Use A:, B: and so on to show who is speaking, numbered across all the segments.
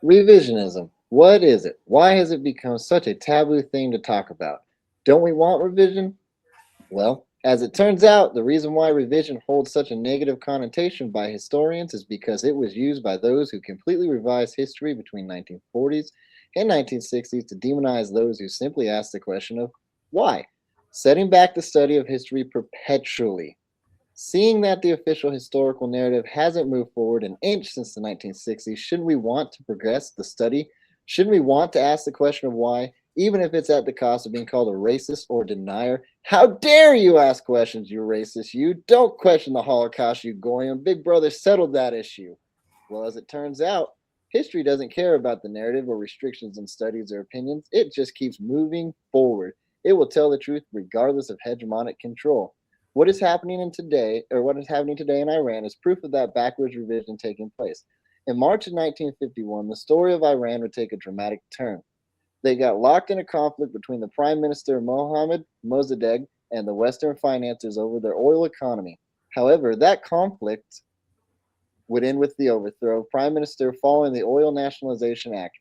A: Revisionism. What is it? Why has it become such a taboo thing to talk about? Don't we want revision? Well, as it turns out, the reason why revision holds such a negative connotation by historians is because it was used by those who completely revised history between 1940s and 1960s to demonize those who simply asked the question of why, setting back the study of history perpetually. Seeing that the official historical narrative hasn't moved forward an inch since the 1960s, shouldn't we want to progress the study? Shouldn't we want to ask the question of why, even if it's at the cost of being called a racist or denier? How dare you ask questions, you racist? You don't question the Holocaust, you Goyim. Big Brother settled that issue. Well, as it turns out, history doesn't care about the narrative or restrictions in studies or opinions. It just keeps moving forward. It will tell the truth regardless of hegemonic control. What is happening today in Iran is proof of that backwards revision taking place. In March of 1951, the story of Iran would take a dramatic turn. They got locked in a conflict between the Prime Minister Mohammad Mossadegh and the Western financiers over their oil economy. However, that conflict would end with the overthrow of Prime Minister following the Oil Nationalization Act.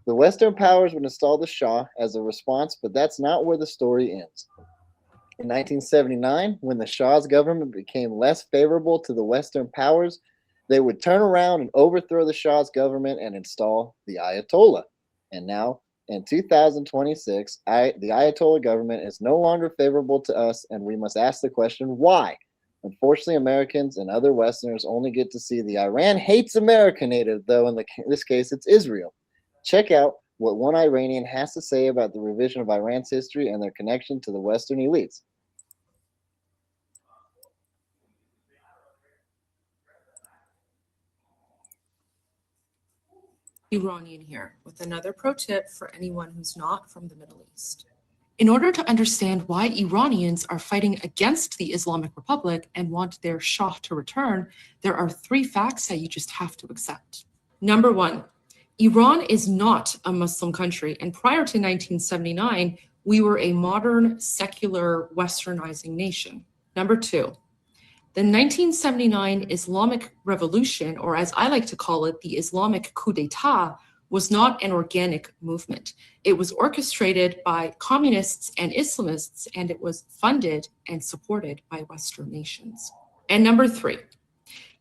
A: The Western powers would install the Shah as a response, but that's not where the story ends. In 1979, when the Shah's government became less favorable to the Western powers, they would turn around and overthrow the Shah's government and install the Ayatollah. And now, in 2026, the Ayatollah government is no longer favorable to us, and we must ask the question why. Unfortunately, Americans and other Westerners only get to see the Iran hates America native, though in this case it's Israel. Check out what one Iranian has to say about the revision of Iran's history and their connection to the Western elites.
B: Iranian here with another pro tip for anyone who's not from the Middle East. In order to understand why Iranians are fighting against the Islamic Republic and want their Shah to return, there are three facts that you just have to accept. Number one, Iran is not a Muslim country, and prior to 1979, we were a modern, secular, westernizing nation. Number two, the 1979 Islamic Revolution, or as I like to call it, the Islamic coup d'etat, was not an organic movement. It was orchestrated by communists and Islamists, and it was funded and supported by Western nations. And number three,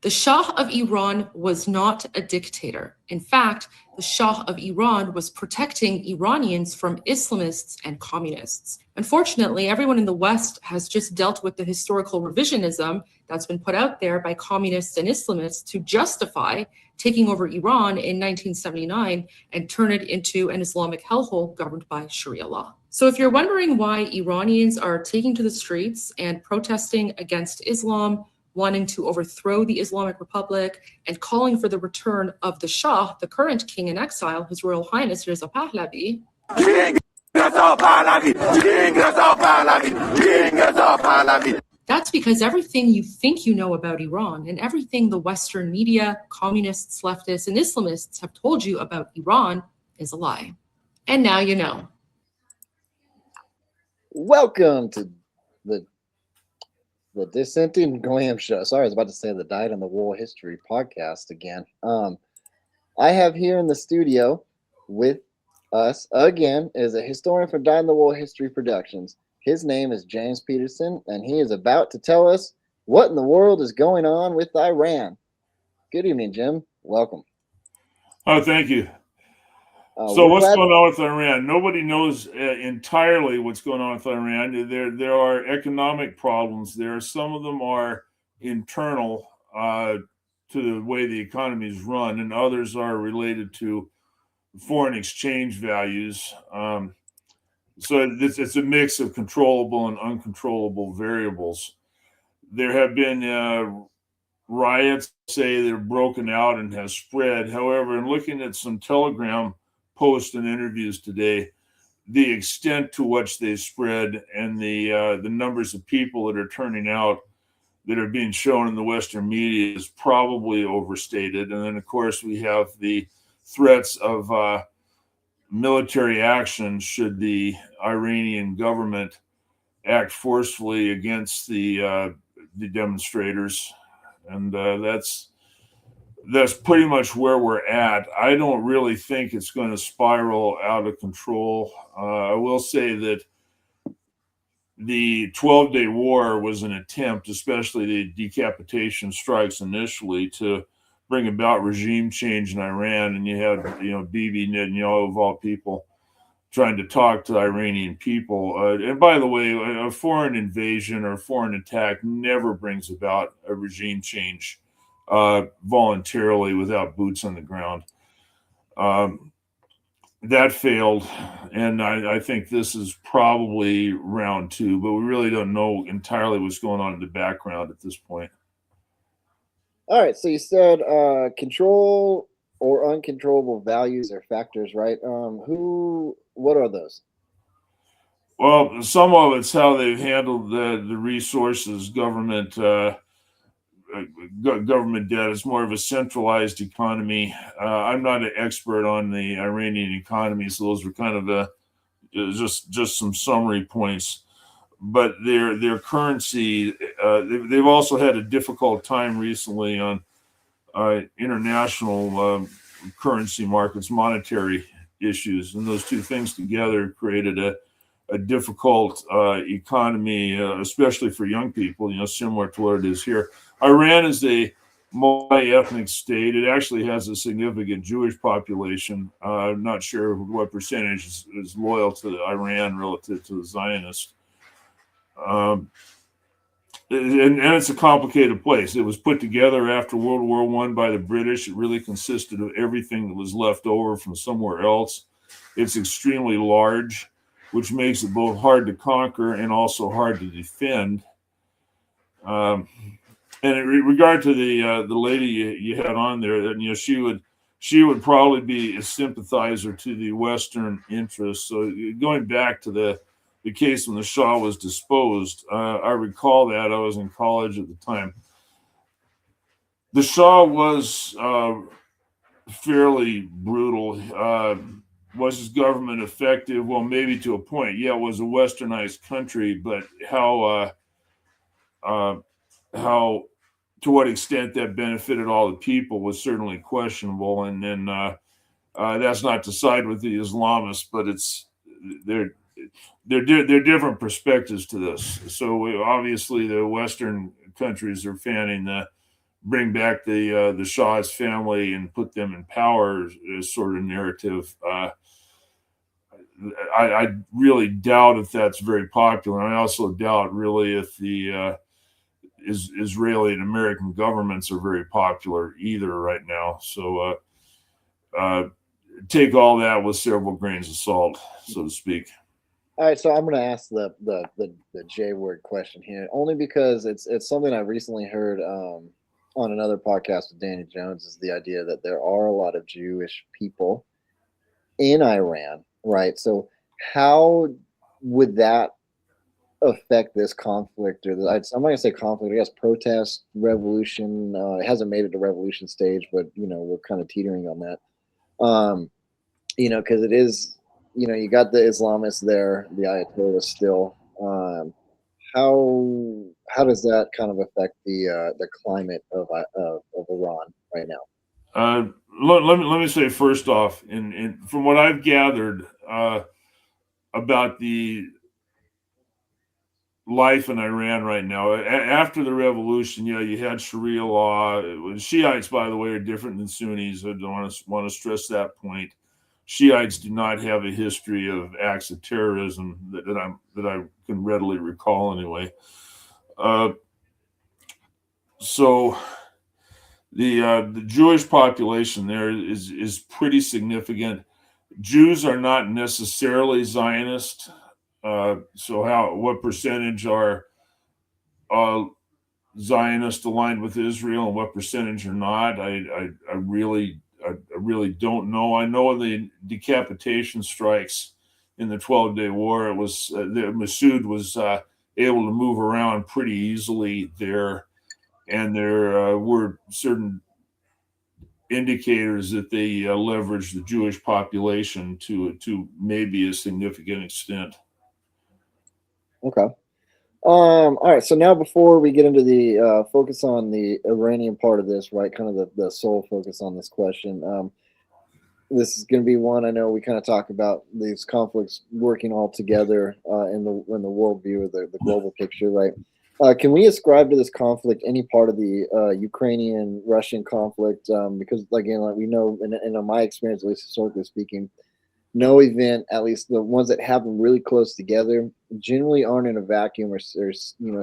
B: the Shah of Iran was not a dictator. In fact, the Shah of Iran was protecting Iranians from Islamists and communists. Unfortunately, everyone in the West has just dealt with the historical revisionism that's been put out there by communists and Islamists to justify taking over Iran in 1979 and turn it into an Islamic hellhole governed by Sharia law. So if you're wondering why Iranians are taking to the streets and protesting against Islam, wanting to overthrow the Islamic Republic, and calling for the return of the Shah, the current king in exile, His Royal Highness Reza Pahlavi, that's because everything you think you know about Iran and everything the Western media, communists, leftists, and Islamists have told you about Iran is a lie. And now you know.
A: Welcome to the Dissenting Goyim show. Sorry, I was about to say the Dyed in the Wool History podcast again. I have here in the studio with us again is a historian for Dyed in the Wool History Productions. His name is James Peterson, and he is about to tell us what in the world is going on with Iran. Good evening, Jim. Welcome.
C: Oh, thank you. So what's going on with Iran? Nobody knows entirely what's going on with Iran. There are economic problems there. Some of them are internal to the way the economy is run, and others are related to foreign exchange values. So it's a mix of controllable and uncontrollable variables. There have been riots, say, that have broken out and have spread. However, in looking at some Telegram posts and interviews today, the extent to which they spread and the numbers of people that are turning out that are being shown in the Western media is probably overstated. And then, of course, we have the threats of military action should the Iranian government act forcefully against the demonstrators, and that's pretty much where we're at. I don't really think it's going to spiral out of control. I will say that the 12-day war was an attempt, especially the decapitation strikes initially, to bring about regime change in Iran. And you had, Bibi Netanyahu, of all people, trying to talk to the Iranian people. And by the way, a foreign invasion or foreign attack never brings about a regime change voluntarily without boots on the ground. That failed, and I think this is probably round two, but we really don't know entirely what's going on in the background at this point.
A: All right, so you said control or uncontrollable values or factors, right? What are those?
C: Well, some of it's how they've handled the resources, government debt. Is more of a centralized economy. I'm not an expert on the Iranian economy, so those were kind of just some summary points. But their currency, they've also had a difficult time recently on international currency markets, monetary issues, and those two things together created a difficult economy, especially for young people, similar to what it is here. Iran is a multi-ethnic state. It actually has a significant Jewish population. I'm not sure what percentage is loyal to Iran relative to the Zionists. And it's a complicated place. It was put together after World War I by the British. It really consisted of everything that was left over from somewhere else. It's extremely large, which makes it both hard to conquer and also hard to defend. And in regard to the lady you had on there, that she would probably be a sympathizer to the Western interests. So going back to the case when the Shah was disposed, I recall that I was in college at the time. The Shah was fairly brutal. Was his government effective? Well, maybe to a point. Yeah, it was a westernized country, but how to what extent that benefited all the people was certainly questionable. And then that's not to side with the Islamists, but they're different perspectives to this. So obviously the Western countries are fanning bring back the Shah's family and put them in power sort of narrative. I really doubt if that's very popular. I also doubt really if the Israeli and American governments are very popular either right now. So take all that with several grains of salt, so to speak.
A: All right, so I'm going to ask the J word question here, only because it's something I recently heard on another podcast with Danny Jones. Is the idea that there are a lot of Jewish people in Iran, right? So how would that affect this conflict, or I'm not going to say conflict, I guess protest, revolution? It hasn't made it to revolution stage, but we're kind of teetering on that. Because it is, you got the Islamists there, the Ayatollahs still. How does that kind of affect the climate of Iran right now?
C: Let me say first off, from what I've gathered about the life in Iran right now, after the revolution, you had Sharia law. Shiites, by the way, are different than Sunnis. I don't want to stress that point. Shiites do not have a history of acts of terrorism that I can readily recall anyway. So the Jewish population there is pretty significant. Jews are not necessarily Zionist. So what percentage are Zionist aligned with Israel and what percentage are not? I really don't know. I know the decapitation strikes in the 12-day war, it was Massoud was able to move around pretty easily there, and there were certain indicators that they leveraged the Jewish population to maybe a significant extent.
A: Okay. All right. So now, before we get into the focus on the Iranian part of this, right? Kind of the sole focus on this question. This is going to be one I know we kind of talk about these conflicts working all together in the worldview of the global picture, right? Can we ascribe to this conflict any part of the Ukrainian-Russian conflict? Because again, like we know, in my experience, at least historically speaking, no event, at least the ones that happen really close together, generally aren't in a vacuum or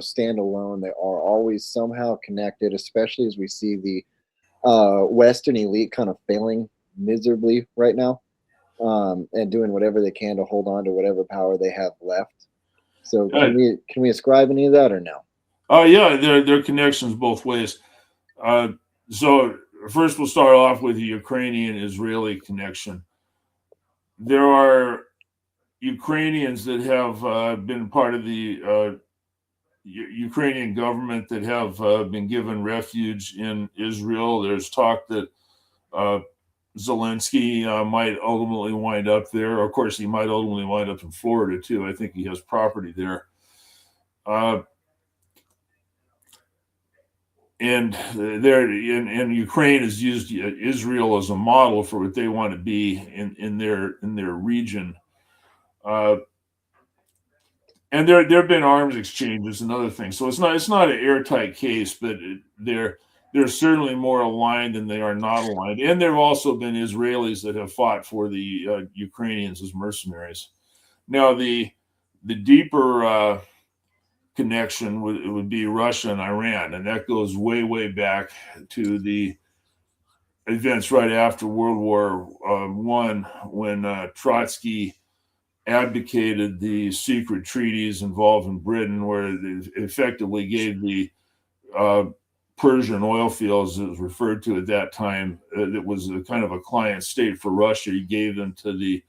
A: stand alone. They are always somehow connected, especially as we see the Western elite kind of failing miserably right now, and doing whatever they can to hold on to whatever power they have left. So can we ascribe any of that or no?
C: Oh yeah, there are connections both ways. So first, we'll start off with the Ukrainian-Israeli connection. There are Ukrainians that have been part of the Ukrainian government that have been given refuge in Israel. There's talk that Zelensky might ultimately wind up there. Of course, he might ultimately wind up in Florida too. I think he has property there. And Ukraine has used Israel as a model for what they want to be in their region. And there have been arms exchanges and other things. So it's not an airtight case, but they're certainly more aligned than they are not aligned. And there have also been Israelis that have fought for the Ukrainians as mercenaries. Now the deeper connection would be Russia and Iran, and that goes way back to the events right after World War I, when Trotsky advocated the secret treaties involving Britain, where it effectively gave the Persian oil fields, it was referred to at that time, that was a kind of a client state for Russia. He gave them to the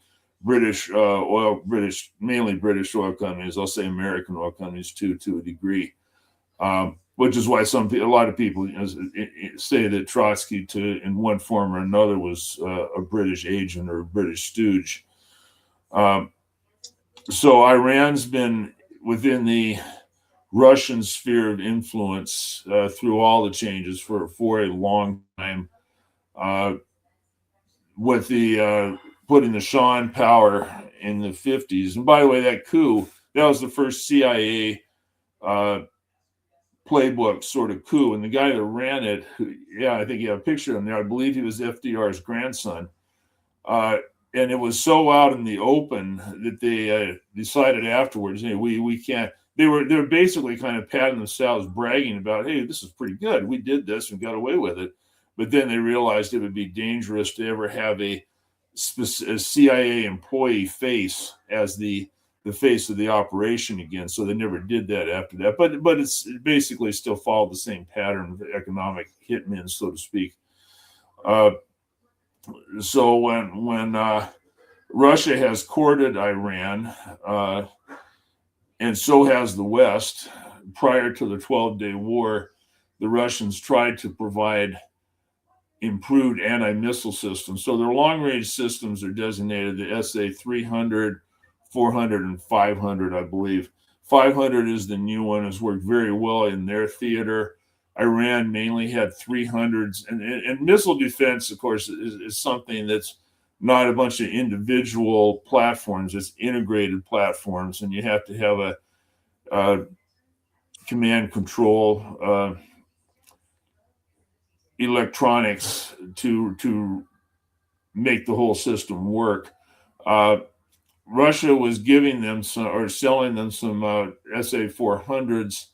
C: mainly British oil companies. I'll say American oil companies too, to a degree, which is why a lot of people say that Trotsky, in one form or another, was a British agent or a British stooge. So Iran's been within the Russian sphere of influence through all the changes for a long time, with the putting the Shah in power in the 50s. And by the way, that coup, that was the first CIA playbook sort of coup. And the guy that ran it, I think you have a picture of him there. I believe he was FDR's grandson. And it was so out in the open that they decided afterwards, we can't. They were basically kind of patting themselves, bragging about, hey, this is pretty good. We did this and got away with it. But then they realized it would be dangerous to ever have a CIA employee face as the face of the operation again. So they never did that after that. But it basically still followed the same pattern of economic hitmen, so to speak. So when Russia has courted Iran, and so has the West, prior to the 12-day war, the Russians tried to provide improved anti-missile systems. So their long-range systems are designated the SA-300, 400, and 500, I believe. 500 is the new one. It's worked very well in their theater. Iran mainly had 300s. And missile defense, of course, is something that's not a bunch of individual platforms. It's integrated platforms, and you have to have a command control electronics to make the whole system work. Russia was giving them some, or selling them some SA-400s.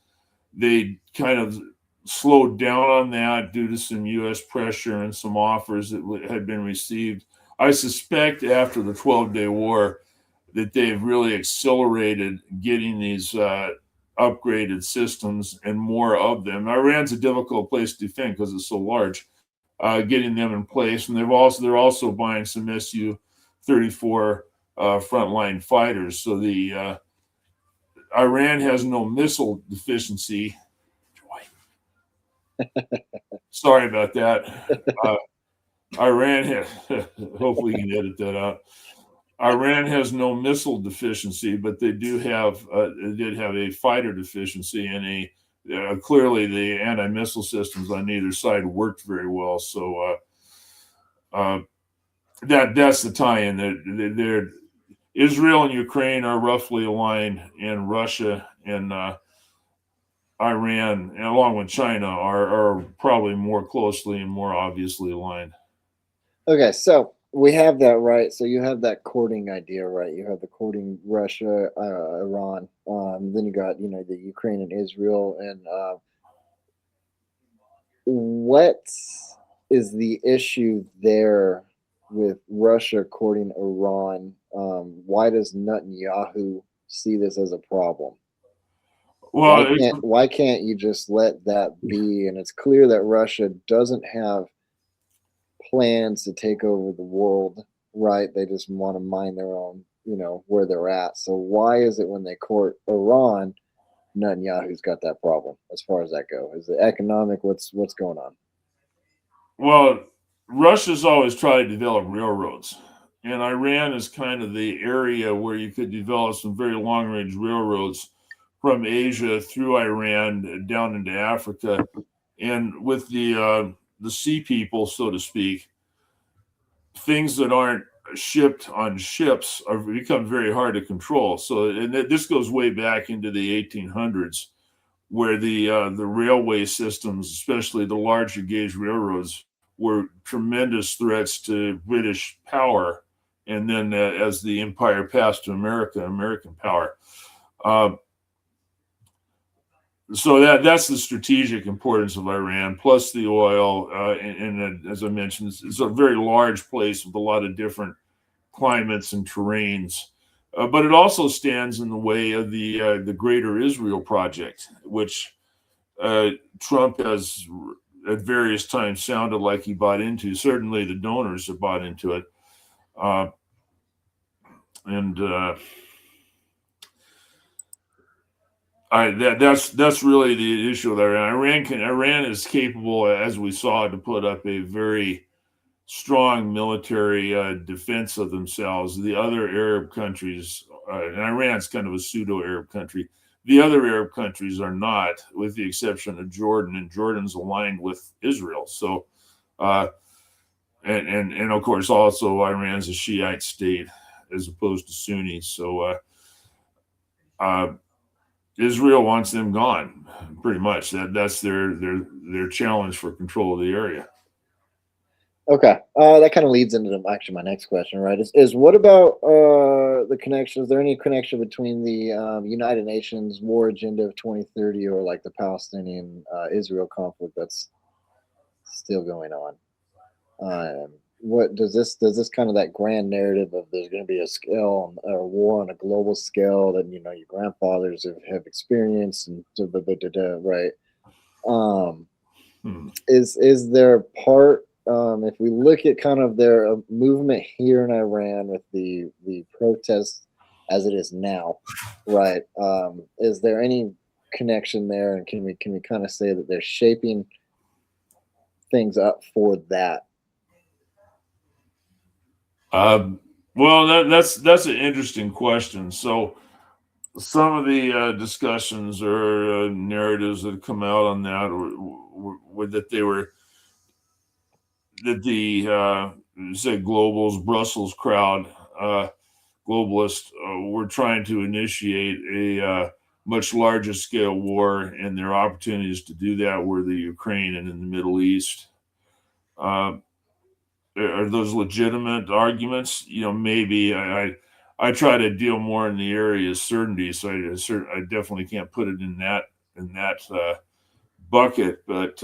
C: They kind of slowed down on that due to some U.S. pressure and some offers that had been received. I suspect after the 12-day war that they've really accelerated getting these upgraded systems and more of them. Iran's a difficult place to defend because it's so large. Getting them in place, and they're also buying some Su-34 frontline fighters. So the Iran has no missile deficiency. Sorry about that. Iran has, hopefully you can edit that out. Iran has no missile deficiency, but they did have a fighter deficiency, and clearly the anti-missile systems on either side worked very well. So that's the tie-in. They're Israel and Ukraine are roughly aligned, and Russia and Iran, and along with China, are probably more closely and more obviously aligned.
A: Okay, so we have that, right. So you have that courting idea, right? You have the courting Russia, Iran. Then you got the Ukraine and Israel, and what is the issue there with Russia courting Iran? Why does Netanyahu see this as a problem?
C: Well,
A: Why can't you just let that be? And it's clear that Russia doesn't have plans to take over the world, right? They just want to mind their own, where they're at. So why is it when they court Iran, Netanyahu's got that problem as far as that goes? Is it economic? What's going on?
C: Well, Russia's always tried to develop railroads, and Iran is kind of the area where you could develop some very long-range railroads from Asia through Iran down into Africa, and with the sea people, so to speak, things that aren't shipped on ships are become very hard to control. So, and this goes way back into the 1800s, where the railway systems, especially the larger gauge railroads, were tremendous threats to British power. And then as the empire passed to American power. So that's the strategic importance of Iran, plus the oil. And as I mentioned, it's a very large place with a lot of different climates and terrains. But it also stands in the way of the Greater Israel Project, which Trump has at various times sounded like he bought into. Certainly, the donors have bought into it, that's really the issue there. Iran is capable, as we saw, to put up a very strong military defense of themselves. The other Arab countries, and Iran's kind of a pseudo-Arab country. The other Arab countries are not, with the exception of Jordan, and Jordan's aligned with Israel. So, and of course, also Iran's a Shiite state as opposed to Sunni. So, Israel wants them gone, pretty much. That's their challenge for control of the area.
A: Okay, that kind of leads into actually my next question, right? Is what about the connection? Is there any connection between the United Nations war agenda of 2030 or like the Palestinian Israel conflict that's still going on? What does this kind of that grand narrative of there's going to be a war on a global scale that your grandfathers have experienced and right? Is there part? If we look at kind of their movement here in Iran with the protests as it is now, right? Is there any connection there, and can we kind of say that they're shaping things up for that?
C: Well, that's an interesting question. So, some of the discussions or narratives that come out on that were that the say globals, Brussels crowd, globalists were trying to initiate a much larger scale war, and their opportunities to do that were the Ukraine and in the Middle East. Are those legitimate arguments? Maybe I try to deal more in the area of certainty, so I definitely can't put it in that bucket, but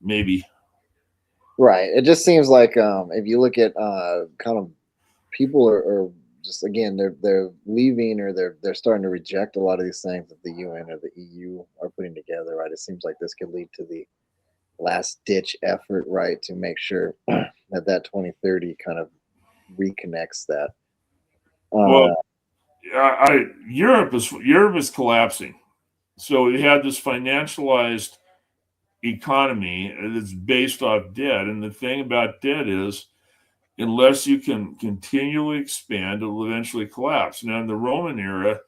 C: maybe.
A: Right. It just seems like if you look at kind of people are just again they're leaving or they're starting to reject a lot of these things that the UN or the EU are putting together. Right. It seems like this could lead to the last ditch effort, right, to make sure that 2030 kind of reconnects that.
C: Well, Europe is collapsing. So we had this financialized economy that's based off debt, and the thing about debt is unless you can continually expand, it will eventually collapse. Now, in the Roman era,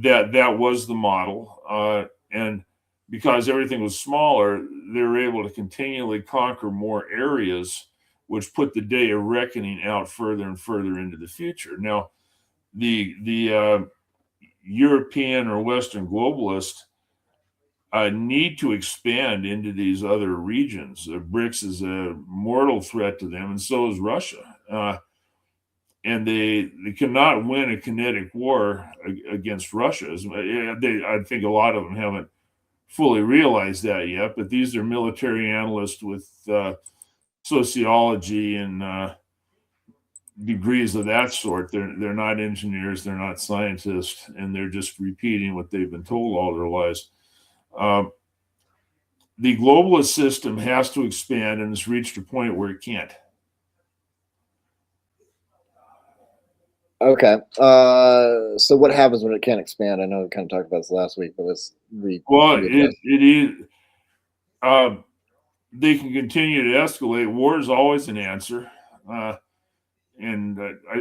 C: that was the model, and because everything was smaller, they were able to continually conquer more areas, which put the day of reckoning out further and further into the future. Now, the European or Western globalists need to expand into these other regions. BRICS is a mortal threat to them, and so is Russia. And they cannot win a kinetic war against Russia. I think a lot of them haven't fully realized that yet, but these are military analysts with sociology and degrees of that sort. They're not engineers, they're not scientists, and they're just repeating what they've been told all their lives. The globalist system has to expand, and it's reached a point where it can't.
A: Okay. So what happens when it can't expand? I know we kind of talked about this last week, but let's read.
C: Well, it is. They can continue to escalate. War is always an answer, and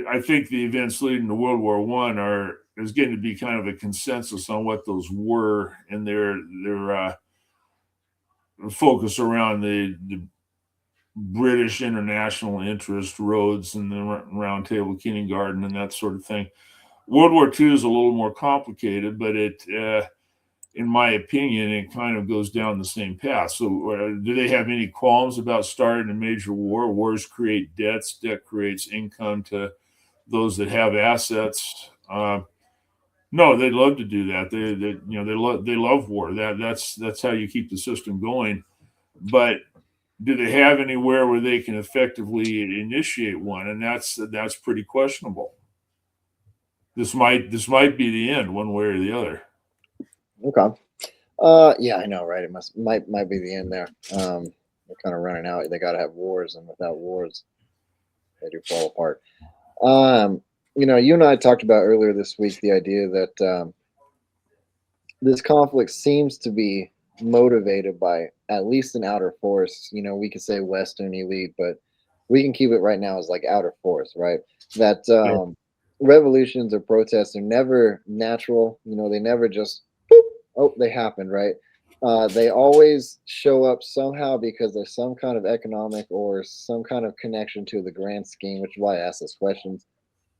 C: I think the events leading to World War is getting to be kind of a consensus on what those were, and their focus around the British international interest, Rhodes and the Round Table Kindergarten and that sort of thing. World War II is a little more complicated, but in my opinion, it kind of goes down the same path. So do they have any qualms about starting a major war? Wars create debts. Debt creates income to those that have assets. No, they'd love to do that. They love war. That's how you keep the system going. But do they have anywhere where they can effectively initiate one? And that's pretty questionable. This might be the end, one way or the other.
A: Okay. Yeah, I know, right? It might be the end there. They're kind of running out. They got to have wars, and without wars, they do fall apart. You and I talked about earlier this week the idea that this conflict seems to be motivated by at least an outer force. We could say Western elite, but we can keep it right now as like outer force, right? That revolutions or protests are never natural. They never just they happened, right? They always show up somehow because there's some kind of economic or some kind of connection to the grand scheme, which is why I ask these questions.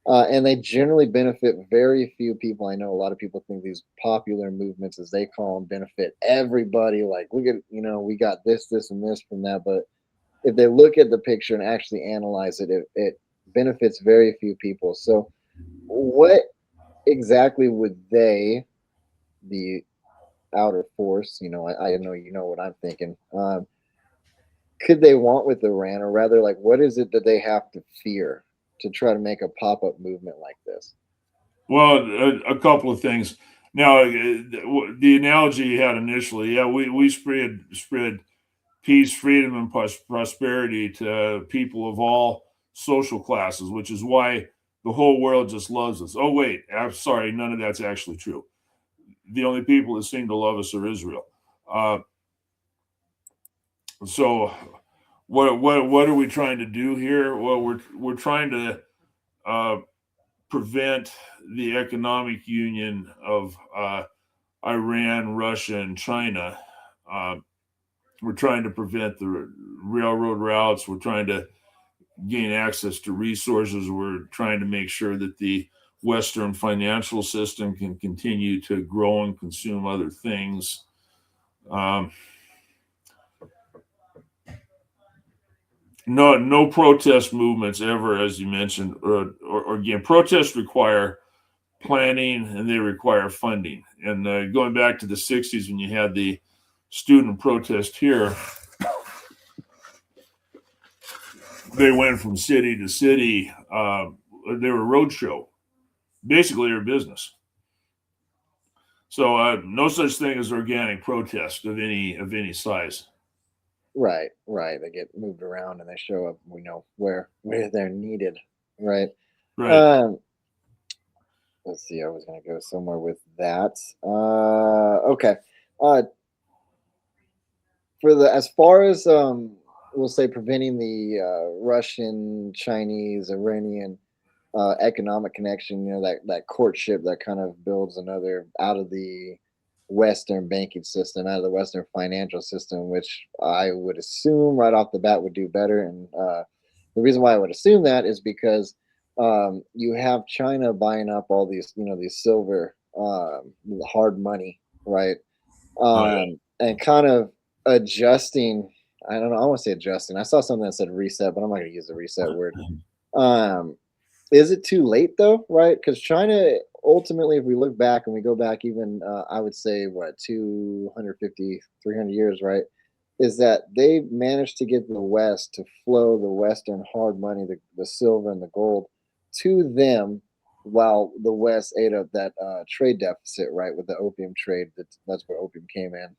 A: And they generally benefit very few people. I know a lot of people think these popular movements, as they call them, benefit everybody. Like we got this, and this from that. But if they look at the picture and actually analyze it, it benefits very few people. So what exactly would the outer force, I know what I'm thinking, could they want with Iran, or rather, like, what is it that they have to fear to try to make a pop-up movement like this?
C: Well, a couple of things. Now, the analogy you had initially, yeah, we spread peace, freedom, and prosperity to people of all social classes, which is why the whole world just loves us. Oh, wait, I'm sorry, none of that's actually true. The only people that seem to love us are Israel. So, what are we trying to do here? Well, we're trying to prevent the economic union of Iran, Russia, and China. We're trying to prevent the railroad routes. We're trying to gain access to resources. We're trying to make sure that the Western financial system can continue to grow and consume other things. No protest movements ever, as you mentioned, or again, protests require planning and they require funding. And going back to the 60s when you had the student protest here, they went from city to city. They were roadshow. Basically, their business. So no such thing as organic protest of any size.
A: Right. They get moved around and they show up. We know where they're needed. Right. Let's see. I was going to go somewhere with that. Okay. As far as we'll say preventing the Russian, Chinese, Iranian economic connection, that courtship that kind of builds another out of the Western banking system, out of the Western financial system, which I would assume right off the bat would do better. And the reason why I would assume that is because you have China buying up all these silver, hard money, right? And kind of adjusting. I don't know. I want to say adjusting. I saw something that said reset, but I'm not going to use the reset word. Is it too late though? Right? Because China ultimately, if we look back and we go back even, I would say, what, 250, 300 years, right? Is that they managed to get the West to flow the Western hard money, the silver and the gold, to them, while the West ate up that trade deficit, right, with the opium trade. That's where opium came in.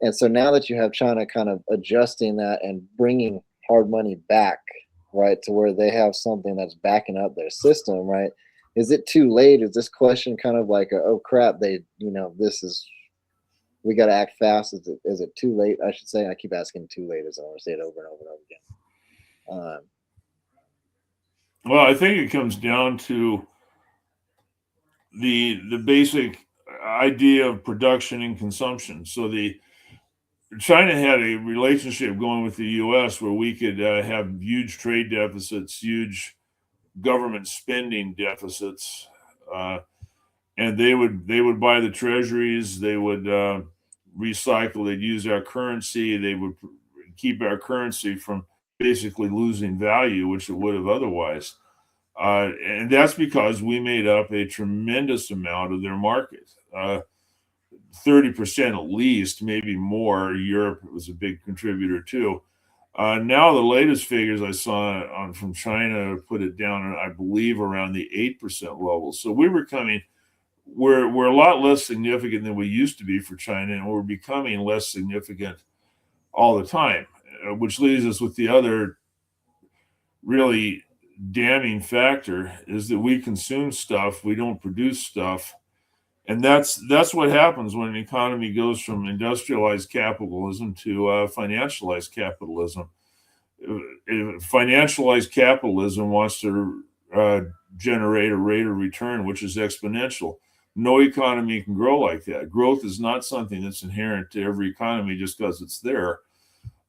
A: And so now that you have China kind of adjusting that and bringing hard money back, right, to where they have something that's backing up their system, right? Is it too late? Is this question kind of like, oh crap, we got to act fast? Is it too late? I should say. I keep asking too late, as I want to say it over and over and over again.
C: Well, I think it comes down to the basic idea of production and consumption. So China had a relationship going with the U.S. where we could have huge trade deficits, huge government spending deficits, and they would buy the treasuries. They would recycle. They'd use our currency. They would keep our currency from basically losing value, which it would have otherwise. And that's because we made up a tremendous amount of their market. 30% at least, maybe more. Europe was a big contributor too. Now the latest figures I saw from China put it down, I believe, around the 8% level. So we're a lot less significant than we used to be for China, and we're becoming less significant all the time, which leaves us with the other really damning factor is that we consume stuff, we don't produce stuff. And that's what happens when an economy goes from industrialized capitalism to financialized capitalism. If financialized capitalism wants to generate a rate of return which is exponential. No economy can grow like that. Growth is not something that's inherent to every economy just because it's there.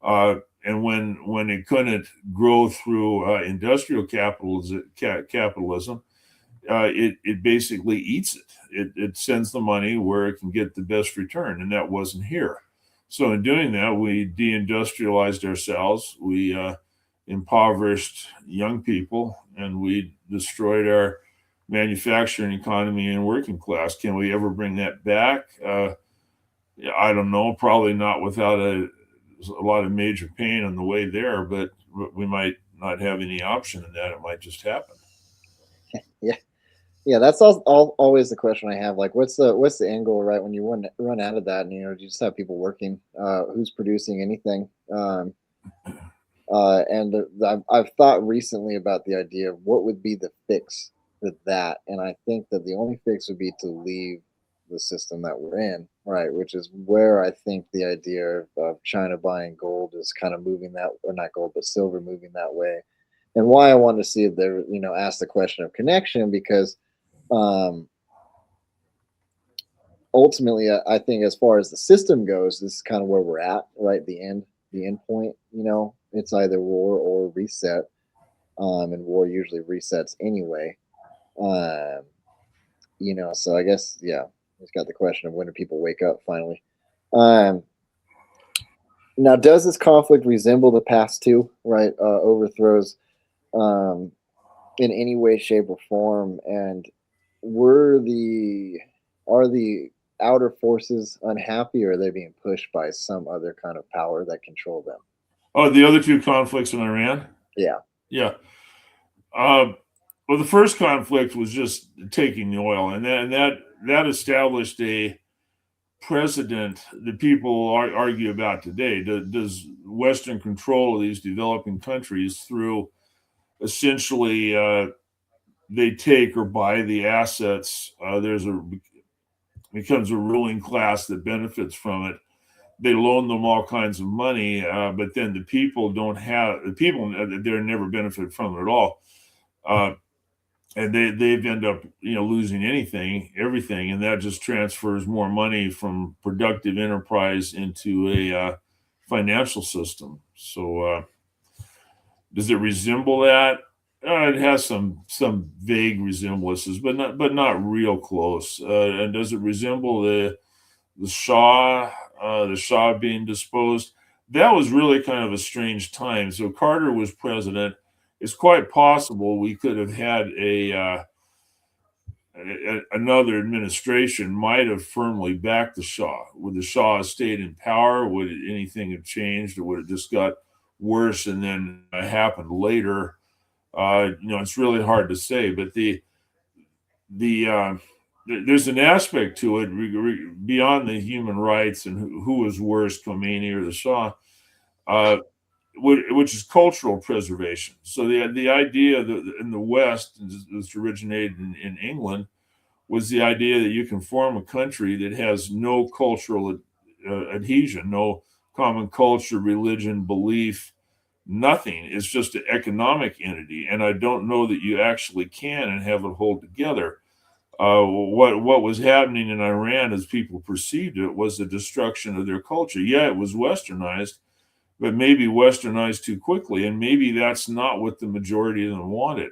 C: And when it couldn't grow through industrial capitalism, it basically eats it. It sends the money where it can get the best return, and that wasn't here. So in doing that, we deindustrialized ourselves. We impoverished young people, and we destroyed our manufacturing economy and working class. Can we ever bring that back? I don't know. Probably not without a lot of major pain on the way there, but we might not have any option in that. It might just happen.
A: Yeah, that's always the question I have. Like, what's the end goal, right? When you run out of that, and you just have people working, who's producing anything? I've thought recently about the idea of what would be the fix for that, and I think that the only fix would be to leave the system that we're in, right? Which is where I think the idea of China buying gold is kind of moving that, or not gold, but silver moving that way. And why I wanted to see if there, ask the question of connection, because ultimately, I think as far as the system goes, this is kind of where we're at, right? The end point. It's either war or reset, and war usually resets anyway. So I guess it's got the question of when do people wake up finally. Now, does this conflict resemble the past two, right? Overthrows in any way, shape, or form, and are the outer forces unhappy, or are they being pushed by some other kind of power that control them?
C: Oh, the other two conflicts in Iran?
A: Yeah.
C: Well, the first conflict was just taking the oil, and that established a precedent that people argue about today. Does Western control of these developing countries through essentially they take or buy the assets? Becomes a ruling class that benefits from it. they loan them all kinds of money, but then the people they're never benefit from it at all. And they've end up losing everything, and that just transfers more money from productive enterprise into a financial system. So does it resemble that? It has some vague resemblances, but not real close. And does it resemble the Shah being disposed? That was really kind of a strange time. So Carter was president. It's quite possible we could have had another administration might have firmly backed the Shah. Would the Shah stayed in power? Would anything have changed, or would it just got worse and then happened later? It's really hard to say. But there's an aspect to it beyond the human rights and who was worse, Khomeini or the Shah, which is cultural preservation. So the idea that in the West, this originated in England, was the idea that you can form a country that has no cultural adhesion, no common culture, religion, belief, nothing. It's just an economic entity, and I don't know that you actually can and have it hold together. What was happening in Iran, as people perceived it, was the destruction of their culture. Yeah, it was westernized, but maybe westernized too quickly, and maybe that's not what the majority of them wanted.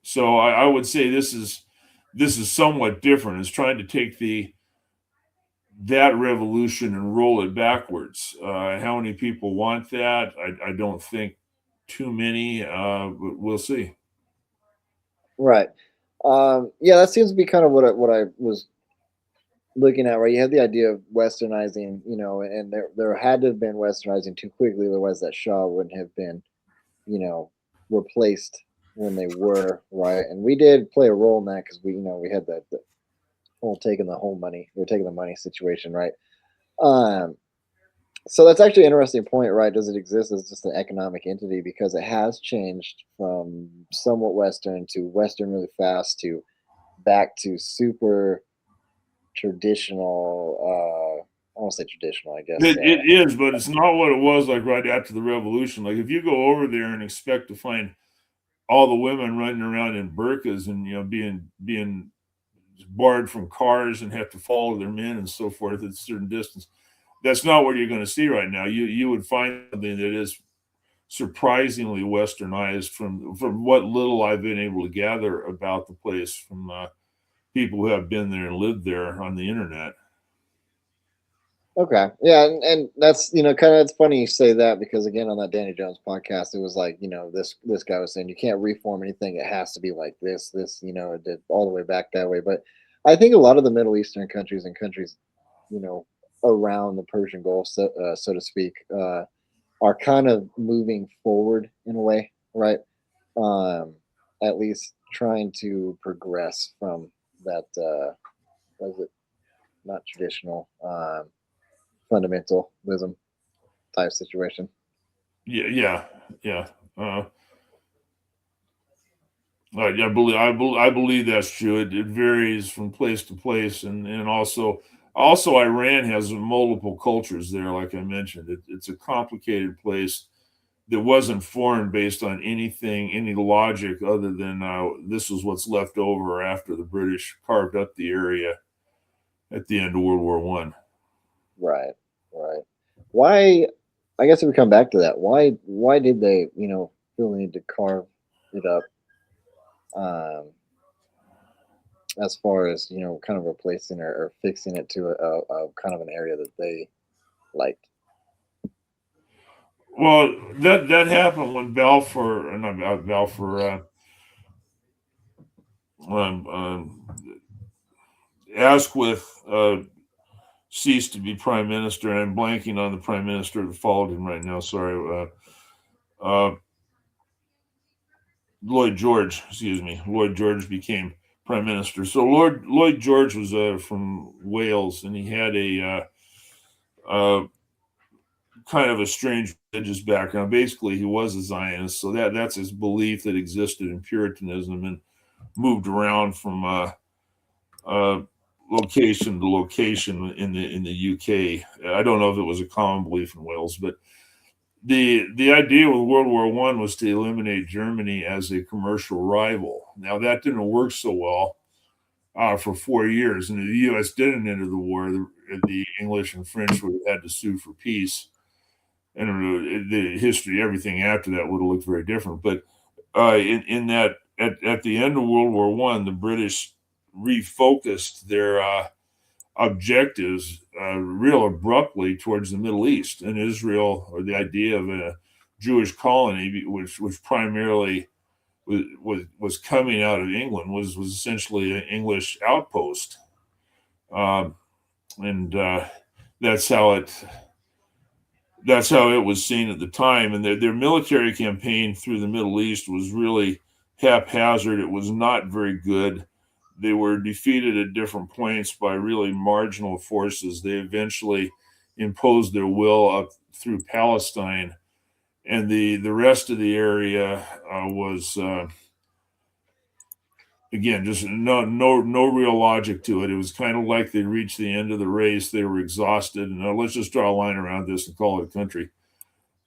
C: So I would say this is somewhat different. It's trying to take that revolution and roll it backwards. How many people want that? I don't think too many, but we'll see.
A: Right. Yeah, that seems to be kind of what I was looking at. Right, you have the idea of westernizing, and there had to have been westernizing too quickly, otherwise that Shah wouldn't have been, replaced when they were, right. And we did play a role in that because we had the whole taking the whole money, we were taking the money situation, right. Um, so that's actually an interesting point, right? Does it exist as just an economic entity? Because it has changed from somewhat Western to Western really fast to back to super traditional. I won't say traditional, I guess.
C: It is, but it's not what it was like right after the revolution. Like if you go over there and expect to find all the women running around in burqas and being barred from cars and have to follow their men and so forth at a certain distance, that's not what you're going to see right now. You would find something that is surprisingly westernized from what little I've been able to gather about the place from people who have been there and lived there on the internet.
A: Okay, yeah, and that's kind of, it's funny you say that, because again, on that Danny Jones podcast, it was like, this guy was saying you can't reform anything; it has to be like this, it did all the way back that way. But I think a lot of the Middle Eastern countries and countries, around the Persian Gulf, so to speak, are kind of moving forward in a way, right? At least trying to progress from that. Was it not traditional? Fundamentalism type situation.
C: Yeah. I believe that's true. It varies from place to place, and also Iran has multiple cultures there. Like I mentioned, it's a complicated place that wasn't formed based on any logic other than this is what's left over after the British carved up the area at the end of World War One.
A: Right. Why? I guess if we come back to that, why did they, feel the need to carve it up? As far as kind of replacing or fixing it to a kind of an area that they liked.
C: Well, that happened when Balfour, not Balfour, Asquith ceased to be prime minister, and I'm blanking on the prime minister that followed him right now. Sorry, Lloyd George. Excuse me, Lloyd George became prime minister. So Lloyd George was from Wales, and he had a kind of a strange religious background. Basically, he was a Zionist, so that's his belief that existed in Puritanism, and moved around from location to location in the UK. I don't know if it was a common belief in Wales, but the idea with World War I was to eliminate Germany as a commercial rival. Now that didn't work so well for 4 years, and if the U.S. didn't enter the war, the English and French would have had to sue for peace, and the history, everything after that would have looked very different. But in that, at the end of World War I, the British refocused their objectives real abruptly towards the Middle East and Israel, or the idea of a Jewish colony, which primarily was coming out of England, was essentially an English outpost, and that's how it was seen at the time. And their military campaign through the Middle East was really haphazard. It was not very good. They were defeated at different points by really marginal forces. They eventually imposed their will up through Palestine, and the rest of the area was again just no real logic to it. It was kind of like they reached the end of the race. They were exhausted, and let's just draw a line around this and call it a country.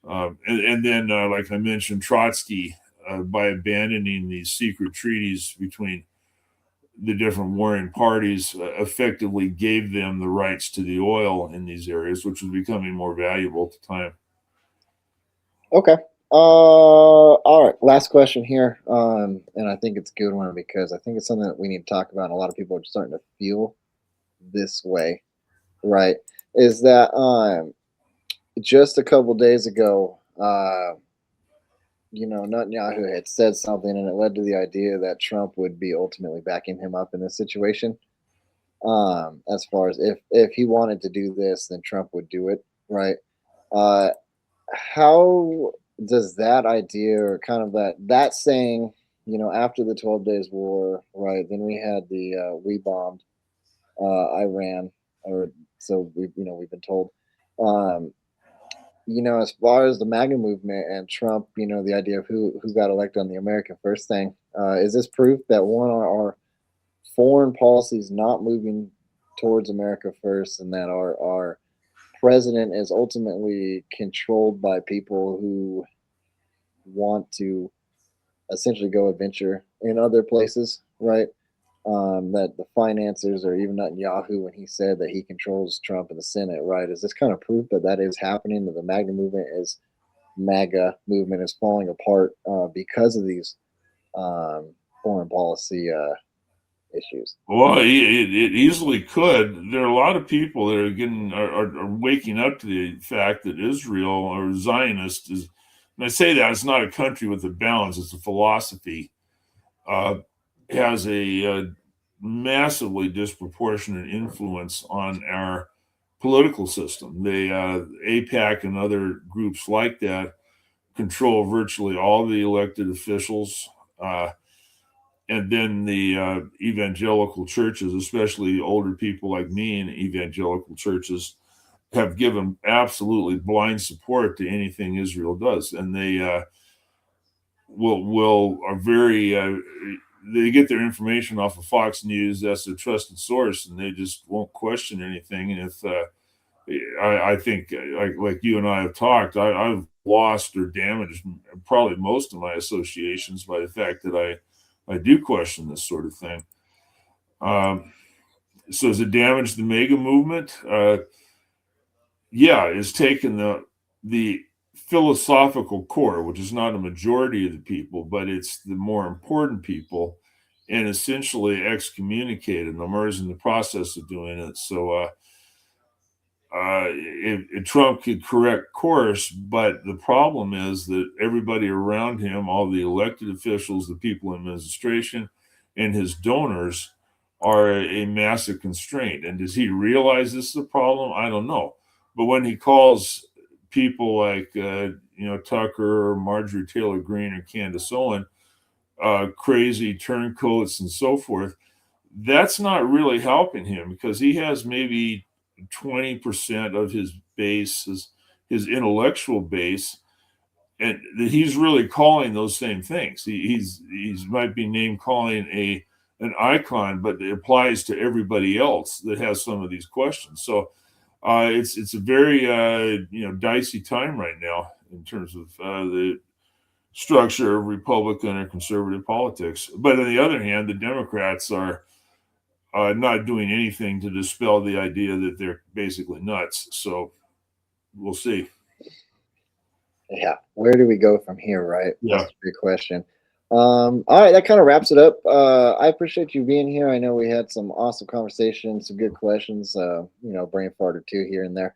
C: And then, like I mentioned, Trotsky, by abandoning these secret treaties between the different warring parties, effectively gave them the rights to the oil in these areas, which was becoming more valuable at the time.
A: Okay. All right. Last question here. And I think it's a good one because I think it's something that we need to talk about. And a lot of people are starting to feel this way, right? Is that just a couple days ago, Netanyahu had said something, and it led to the idea that Trump would be ultimately backing him up in this situation. As far as if he wanted to do this, then Trump would do it, right? How does that idea, or kind of that saying, after the 12 Days War, right? Then we had we bombed Iran, or so we've been told. As far as the MAGA movement and Trump, the idea of who got elected on the America First thing, is this proof that one, our foreign policy is not moving towards America First, and that our president is ultimately controlled by people who want to essentially go adventure in other places, right? That the financiers, or even Netanyahu, when he said that he controls Trump in the Senate, right? Is this kind of proof that is happening, that the MAGA movement is falling apart because of these foreign policy issues?
C: Well, it easily could. There are a lot of people that are waking up to the fact that Israel, or Zionist, is, and I say that it's not a country with a balance; it's a philosophy. Has a massively disproportionate influence on our political system. They AIPAC and other groups like that control virtually all the elected officials, and then the evangelical churches, especially older people like me in evangelical churches, have given absolutely blind support to anything Israel does, and they are very they get their information off of Fox News. That's a trusted source, and they just won't question anything. And if I think, like you and I have talked, I've lost or damaged probably most of my associations by the fact that I do question this sort of thing. So has it damaged the MAGA movement? Yeah, it's taken the philosophical core, which is not a majority of the people, but it's the more important people, and essentially excommunicated them, or is in the process of doing it. So if Trump could correct course, but the problem is that everybody around him, all the elected officials, the people in administration, and his donors are a massive constraint. And does he realize this is a problem? I don't know. But when he calls people like Tucker or Marjorie Taylor Greene or Candace Owen crazy turncoats and so forth, that's not really helping him, because he has maybe 20% of his base, his intellectual base, and he's really calling those same things. He's might be name calling a an icon, but it applies to everybody else that has some of these questions. So it's a very dicey time right now in terms of the structure of Republican or conservative politics. But on the other hand, the Democrats are not doing anything to dispel the idea that they're basically nuts. So we'll see.
A: Yeah, where do we go from here, right?
C: Yeah.
A: That's a big question. All right, that kind of wraps it up. I appreciate you being here. I know we had some awesome conversations, some good questions, brain fart or two here and there.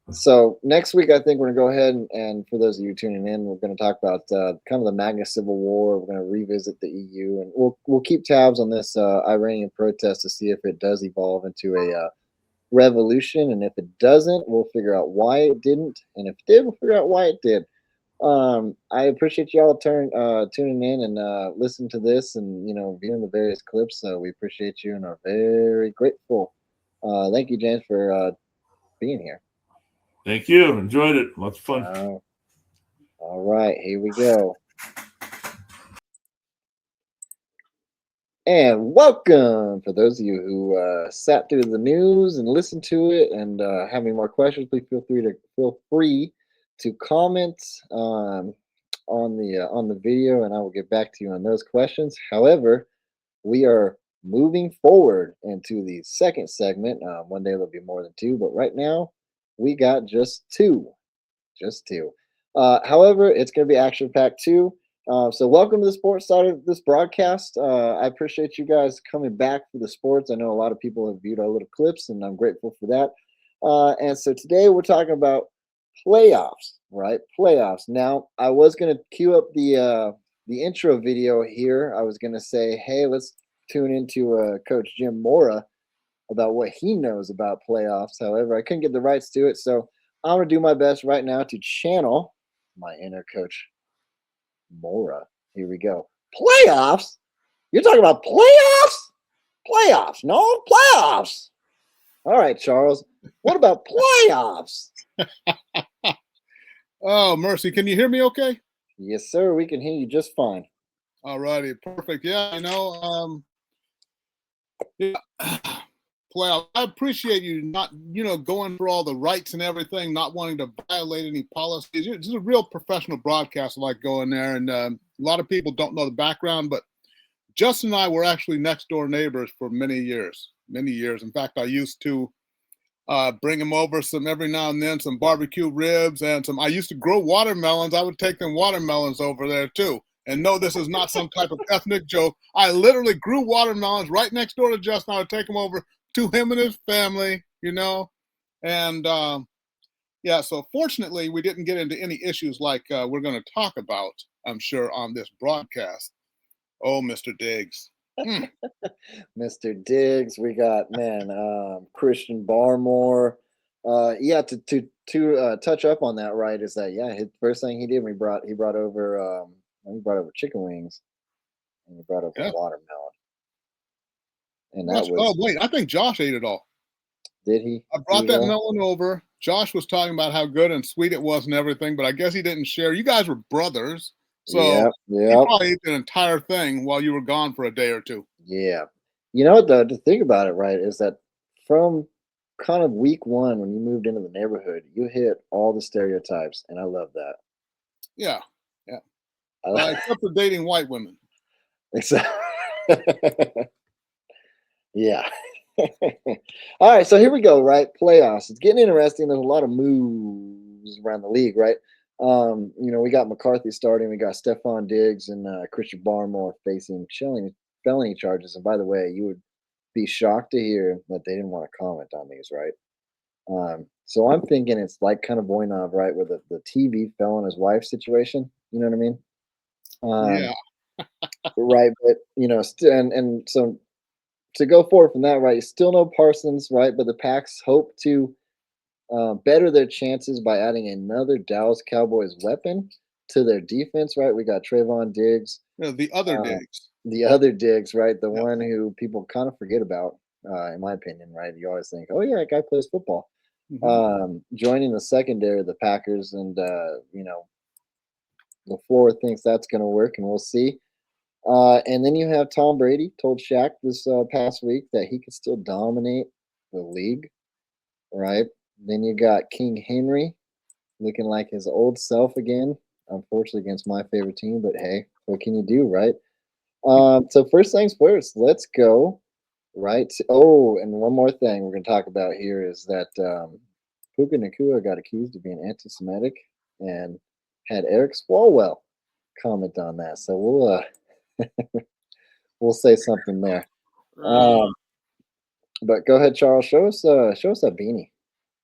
A: So next week, I think we're gonna go ahead and for those of you tuning in, we're gonna talk about kind of the MAGA civil war. We're gonna revisit the EU, and we'll keep tabs on this Iranian protest to see if it does evolve into a revolution, and if it doesn't, we'll figure out why it didn't, and if it did, we'll figure out why it did. I appreciate y'all tuning in and listening to this, and viewing the various clips. So we appreciate you and are very grateful. Thank you, James, for being here.
C: Thank you. Enjoyed it. Lots of fun.
A: All right, here we go. And welcome for those of you who sat through the news and listened to it and have any more questions. Please feel free to comment on the video, and I will get back to you on those questions. However, we are moving forward into the second segment. One day there'll be more than two, but right now we got just two. However, it's going to be action packed too. So welcome to the sports side of this broadcast. I appreciate you guys coming back for the sports. I know a lot of people have viewed our little clips, and I'm grateful for that. And so today we're talking about playoffs, right? Playoffs. Now, I was going to cue up the intro video here. I was going to say, hey, let's tune into Coach Jim Mora about what he knows about playoffs. However, I couldn't get the rights to it, so I'm going to do my best right now to channel my inner Coach Mora. Here we go. Playoffs? You're talking about playoffs? Playoffs. No, playoffs. All right, Charles. What about playoffs?
D: Oh, mercy. Can you hear me okay?
A: Yes, sir. We can hear you just fine.
D: All righty. Perfect. Yeah, playoffs. I appreciate you not, going for all the rights and everything, not wanting to violate any policies. It's a real professional broadcast. I like going there. And a lot of people don't know the background, but Justin and I were actually next door neighbors for many years. In fact, I used to bring him over every now and then, some barbecue ribs and I used to grow watermelons. I would take them watermelons over there too. And no, this is not some type of ethnic joke. I literally grew watermelons right next door to Justin. I would take them over to him and his family, And so fortunately, we didn't get into any issues like we're going to talk about, I'm sure, on this broadcast. Oh, Mr. Diggs.
A: Mr. Diggs, we got Christian Barmore. To touch up on that, right? Is that his first thing he did when he brought over chicken wings, and he brought over watermelon, and that was.
D: Oh wait, I think Josh ate it all.
A: Did he?
D: I brought that melon over. Josh was talking about how good and sweet it was and everything, but I guess he didn't share. You guys were brothers. So he probably ate the entire thing while you were gone for a day or two.
A: Yeah. You know what, though, to think about it, right, is that from kind of week one, when you moved into the neighborhood, you hit all the stereotypes, and I love that.
D: Yeah. Except for dating white women.
A: Exactly. Yeah. All right, so here we go, right? Playoffs. It's getting interesting. There's a lot of moves around the league, right? We got McCarthy starting. We got Stephon Diggs and Christian Barmore facing felony charges. And by the way, you would be shocked to hear that they didn't want to comment on these, right? So I'm thinking it's like kind of Voinov, right, with the TV fell on his wife situation. You know what I mean?
D: Yeah.
A: Right, but and so to go forward from that, right, still no Parsons, right? But the Packs hope to better their chances by adding another Dallas Cowboys weapon to their defense, right? We got Trayvon Diggs.
D: The other Diggs.
A: The other Diggs, right? The one who people kind of forget about, in my opinion, right? You always think, oh, yeah, that guy plays football. Mm-hmm. Joining the secondary of the Packers, and, LaFleur thinks that's going to work, and we'll see. And then you have Tom Brady told Shaq this past week that he could still dominate the league, right? Then you got King Henry looking like his old self again, unfortunately against my favorite team, but hey, what can you do, right? So first things first, let's go right. Oh, and one more thing we're going to talk about here is that Puka Nakua got accused of being anti-Semitic and had Eric Swalwell comment on that. So we'll say something there. But go ahead, Charles. Show us that beanie,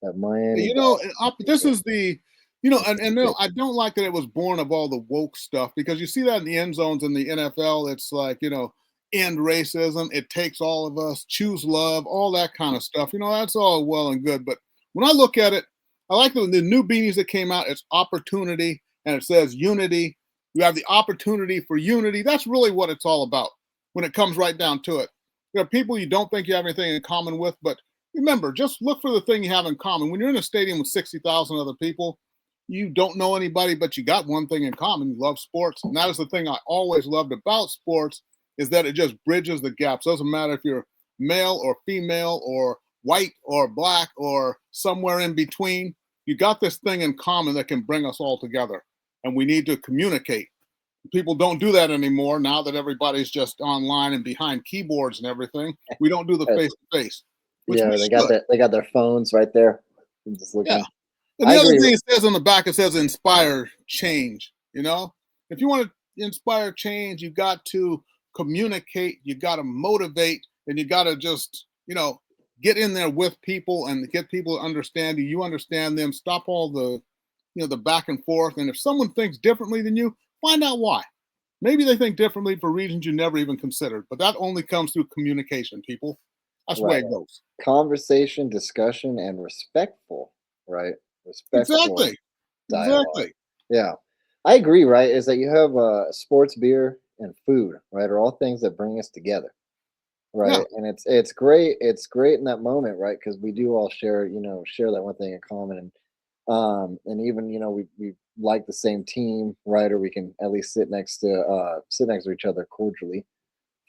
A: that Miami.
D: You know, this is the, you know, and no, I don't like that it was born of all the woke stuff, because you see that in the end zones in the NFL. It's like, you know, end racism. It takes all of us, choose love, all that kind of stuff. You know, that's all well and good. But when I look at it, I like the new beanies that came out. It's opportunity, and it says unity. You have the opportunity for unity. That's really what it's all about when it comes right down to it. There are people you don't think you have anything in common with, but remember, just look for the thing you have in common. When you're in a stadium with 60,000 other people, you don't know anybody, but you got one thing in common. You love sports. And that is the thing I always loved about sports, is that it just bridges the gaps. Doesn't matter if you're male or female or white or black or somewhere in between. You got this thing in common that can bring us all together. And we need to communicate. People don't do that anymore now that everybody's just online and behind keyboards and everything. We don't do the face-to-face.
A: Yeah, they got their phones right there. I'm just looking.
D: Yeah. And the other thing it says on the back, it says inspire change. You know, if you want to inspire change, you got to communicate, you got to motivate, and you got to just, you know, get in there with people and get people to understand you. You understand them. Stop all the, you know, the back and forth. And if someone thinks differently than you, find out why. Maybe they think differently for reasons you never even considered. But that only comes through communication, people. That's the way it goes.
A: Conversation, discussion, and respectful, right? Respectful.
D: Exactly.
A: Dialogue.
D: Exactly.
A: Yeah. I agree, right? Is that you have sports, beer, and food, right? Are all things that bring us together. Right. Yeah. And it's great. It's great in that moment, right? Because we do all share that one thing in common. And even, you know, we like the same team, right? Or we can at least sit next to each other cordially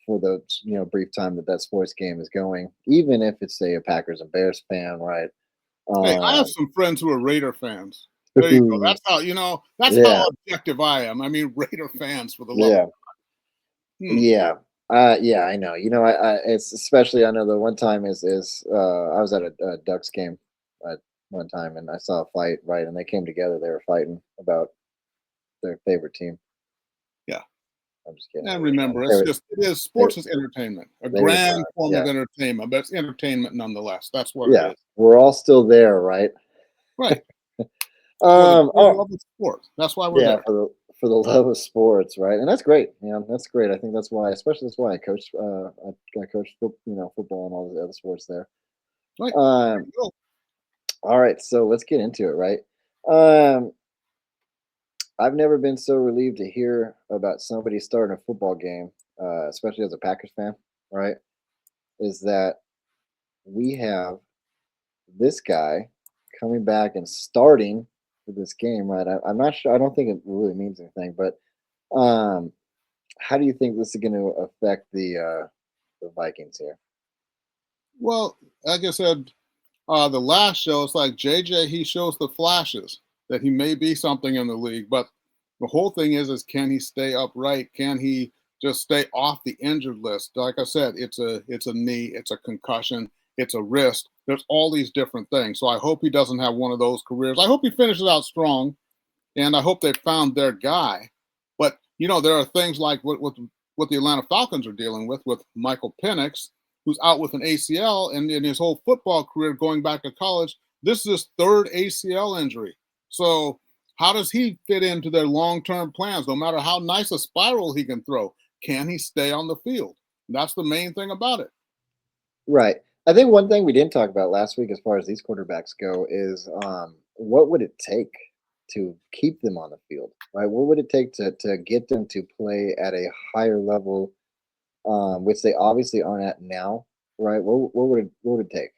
A: for the, you know, brief time that sports game is going, even if it's, say, a Packers and Bears fan, right?
D: Hey, I have some friends who are Raider fans. There you go. That's how, you know, that's how objective I am. I mean, Raider fans for the love of God.
A: Yeah, I know. You know, it's especially, I know the one time is I was at a Ducks game at one time, and I saw a fight, right? And they came together. They were fighting about their favorite team.
D: Yeah.
A: I'm just kidding.
D: And remember, sports is entertainment, a grand form of entertainment, but it's entertainment nonetheless. That's what it is.
A: We're all still there, right?
D: Right. For the love of sports. That's why we're there.
A: For the love of sports, right? And that's great. Yeah, that's great. I think that's why I coach. I coach, you know, football and all the other sports there.
D: Right.
A: All right, so let's get into it, right? I've never been so relieved to hear about somebody starting a football game, especially as a Packers fan, right? Is that we have this guy coming back and starting for this game, right? I'm not sure. I don't think it really means anything, but how do you think this is going to affect the Vikings here?
D: Well, like I said, the last show, it's like JJ, he shows the flashes that he may be something in the league, but the whole thing is can he stay upright? Can he just stay off the injured list? Like I said, it's a knee, it's a concussion, it's a wrist. There's all these different things. So I hope he doesn't have one of those careers. I hope he finishes out strong, and I hope they found their guy. But, you know, there are things like what the Atlanta Falcons are dealing with Michael Penix, who's out with an ACL, and in his whole football career going back to college, this is his third ACL injury. So how does he fit into their long-term plans? No matter how nice a spiral he can throw, can he stay on the field? That's the main thing about it.
A: Right. I think one thing we didn't talk about last week as far as these quarterbacks go is what would it take to keep them on the field, right? What would it take to get them to play at a higher level, which they obviously aren't at now, right? What would it take?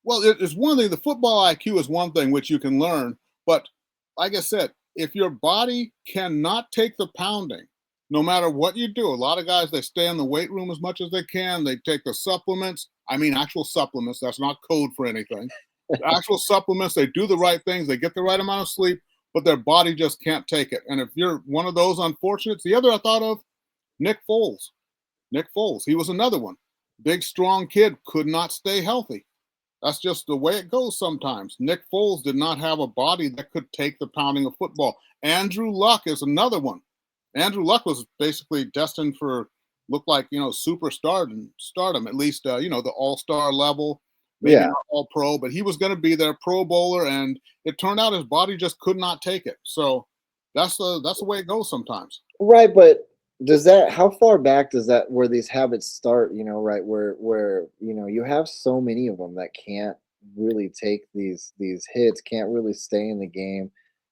D: Well, it's one thing. The football IQ is one thing which you can learn, but like I said, if your body cannot take the pounding, no matter what you do, a lot of guys, they stay in the weight room as much as they can. They take the supplements. I mean, actual supplements. That's not code for anything. The actual supplements, they do the right things. They get the right amount of sleep, but their body just can't take it. And if you're one of those unfortunates, the other I thought of, Nick Foles. Nick Foles, he was another one. Big, strong kid, could not stay healthy. That's just the way it goes sometimes. Nick Foles did not have a body that could take the pounding of football. Andrew Luck is another one. Andrew Luck was basically destined for, looked like, superstardom, at least, the all-star level, maybe not all-pro, but he was going to be their Pro Bowler, and it turned out his body just could not take it. So that's the way it goes sometimes.
A: Right, but how far back does that, where these habits start, right, where you have so many of them that can't really take these hits, can't really stay in the game,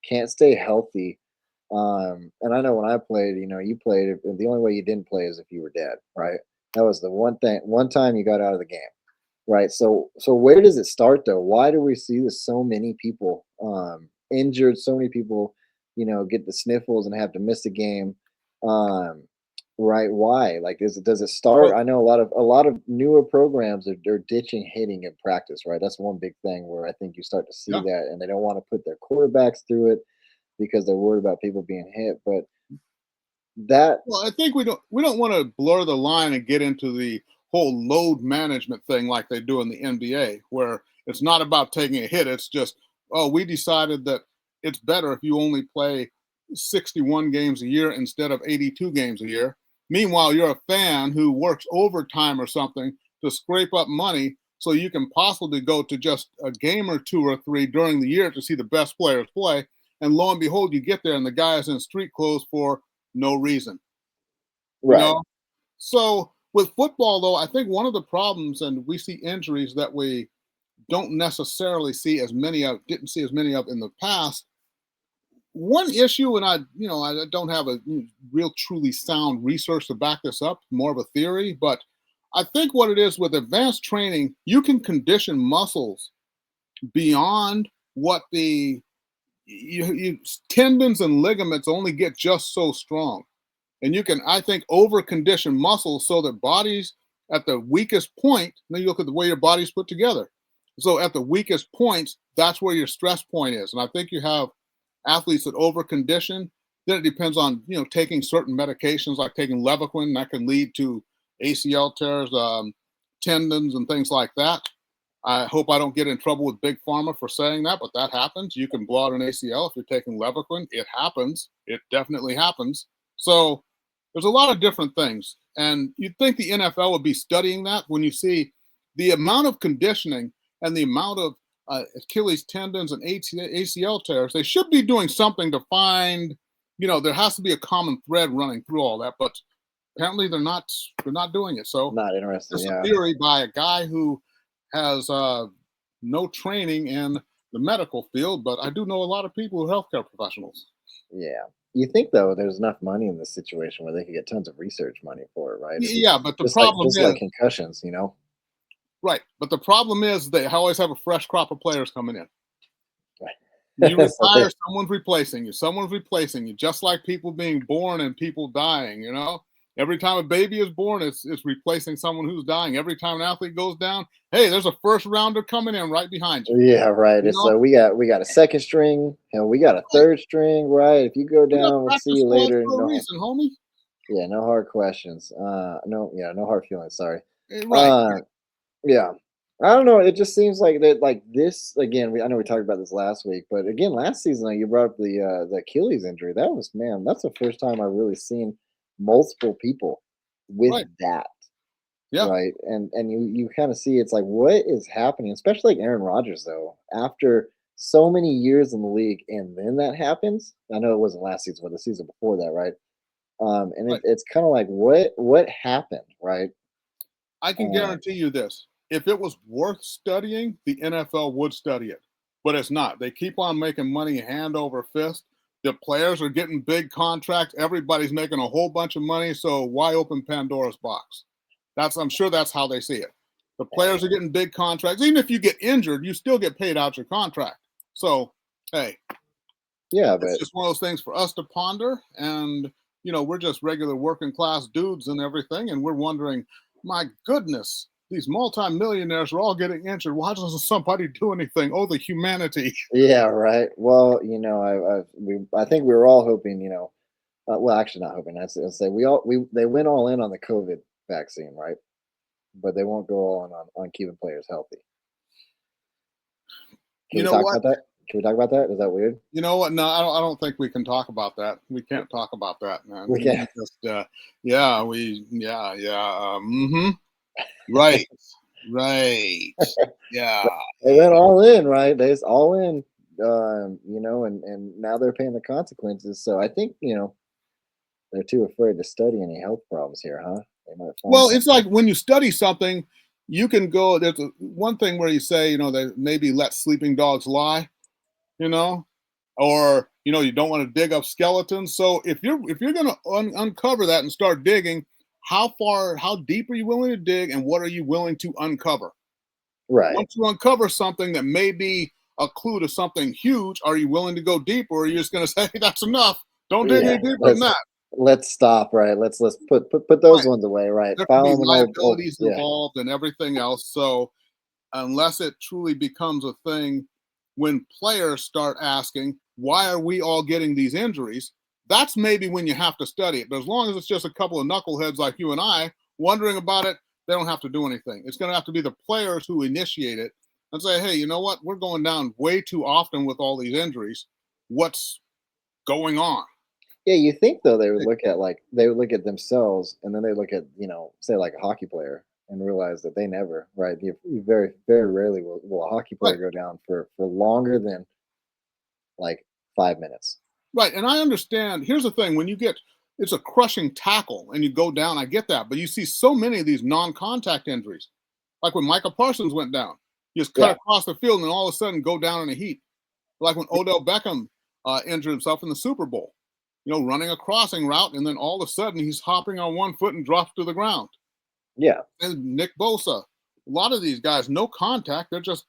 A: can't stay healthy. And I know when I played, you played, the only way you didn't play is if you were dead, right? That was the one time you got out of the game, right? So where does it start though? Why do we see this, so many people injured, so many people, get the sniffles and have to miss a game? Right? Why? Like, does it start?
D: Well,
A: I know a lot of newer programs are ditching hitting in practice, right? That's one big thing where I think you start to see
D: yeah.
A: that, and they don't want to put their quarterbacks through it because they're worried about people being hit. But
D: Well, I think we don't want to blur the line and get into the whole load management thing like they do in the NBA, where it's not about taking a hit. It's just, we decided that it's better if you only play 61 games a year instead of 82 games a year. Meanwhile, you're a fan who works overtime or something to scrape up money so you can possibly go to just a game or two or three during the year to see the best players play. And lo and behold, you get there and the guy is in street clothes for no reason.
A: right.
D: So with football, though, I think one of the problems, and we see injuries that we don't necessarily see as many of, didn't see as many of in the past. One issue, and I don't have a real truly sound research to back this up, more of a theory, but I think what it is with advanced training, you can condition muscles beyond what the tendons and ligaments only get just so strong. And you can, I think, over condition muscles so that bodies at the weakest point, then you look at the way your body's put together. So at the weakest points, that's where your stress point is. And I think you have athletes that over condition. Then it depends on, taking certain medications like taking Levaquin that can lead to ACL tears, tendons, and things like that. I hope I don't get in trouble with Big Pharma for saying that, but that happens. You can blow out an ACL if you're taking Levaquin. It happens. It definitely happens. So there's a lot of different things. And you'd think the NFL would be studying that when you see the amount of conditioning and the amount of Achilles tendons and ACL tears. They should be doing something to find, there has to be a common thread running through all that, but apparently they're not doing it. So
A: Not interested.
D: it's
A: Yeah.
D: a theory by a guy who has no training in the medical field, but I do know a lot of people who are healthcare professionals.
A: Yeah. You think though there's enough money in this situation where they could get tons of research money for it, right?
D: Yeah, but the
A: just
D: problem
A: just
D: is
A: like concussions,
D: right. But the problem is they always have a fresh crop of players coming in.
A: Right.
D: You retire, someone's replacing you. Someone's replacing you. Just like people being born and people dying. Every time a baby is born, it's replacing someone who's dying. Every time an athlete goes down, hey, there's a first rounder coming in right behind you.
A: Yeah, right. It's we got a second string and we got a third string, right? If you go down, we'll see you later.
D: For a reason, homie.
A: Yeah, no hard questions. No hard feelings. Sorry.
D: Right.
A: Yeah. I don't know. It just seems like that. Like this again. I know we talked about this last week, but again, last season you brought up the Achilles injury. That's the first time I really seen multiple people with that.
D: Yeah.
A: Right. And you kind of see it's like, what is happening, especially like Aaron Rodgers, though, after so many years in the league, and then that happens. I know it wasn't last season, but the season before that, right? And it's kind of like, what happened, right?
D: I can guarantee you this. If it was worth studying, the NFL would study it. But it's not. They keep on making money hand over fist. The players are getting big contracts. Everybody's making a whole bunch of money. So why open Pandora's box? I'm sure that's how they see it. The players are getting big contracts. Even if you get injured, you still get paid out your contract. So, hey.
A: Yeah,
D: it's just one of those things for us to ponder. And we're just regular working class dudes and everything, and we're wondering, my goodness, these multimillionaires are all getting injured. Why doesn't somebody do anything? Oh, the humanity.
A: Yeah, right. Well, I think we were all hoping, well, actually not hoping. I'd say they went all in on the COVID vaccine, right? But they won't go all in on keeping players healthy. Can we talk about that? Can we talk about that? Is that weird?
D: You know what? No, I don't think we can talk about that. We can't talk about that, man.
A: We can't.
D: Right. Right. Yeah.
A: They went all in, right? They just all in, and now they're paying the consequences. So I think, they're too afraid to study any health problems here, huh? They might
D: Well, it's like when you study something, you can go. There's one thing where you say, they maybe let sleeping dogs lie, or you don't want to dig up skeletons. So if you're going to uncover that and start digging, how deep are you willing to dig, and what are you willing to uncover?
A: Right.
D: Once you uncover something that may be a clue to something huge, are you willing to go deep, or are you just going to say, hey, that's enough? Don't dig any deeper than that.
A: Let's stop, right? Let's put those ones away, right?
D: There can be liabilities involved and everything else. So unless it truly becomes a thing, when players start asking, why are we all getting these injuries? That's maybe when you have to study it. But as long as it's just a couple of knuckleheads like you and I wondering about it, they don't have to do anything. It's going to have to be the players who initiate it and say, hey, you know what? We're going down way too often with all these injuries. What's going on?
A: Yeah, you think though they would look at themselves, and then they look at, say like a hockey player, and realize that they never, right? You very, very rarely will a hockey player go down for longer than like 5 minutes.
D: Right. And I understand. Here's the thing. When it's a crushing tackle and you go down, I get that. But you see so many of these non-contact injuries. Like when Michael Parsons went down, he just cut across the field and all of a sudden go down in a heap. Like when Odell Beckham injured himself in the Super Bowl, running a crossing route, and then all of a sudden he's hopping on one foot and drops to the ground.
A: Yeah.
D: And Nick Bosa, a lot of these guys, no contact. They're just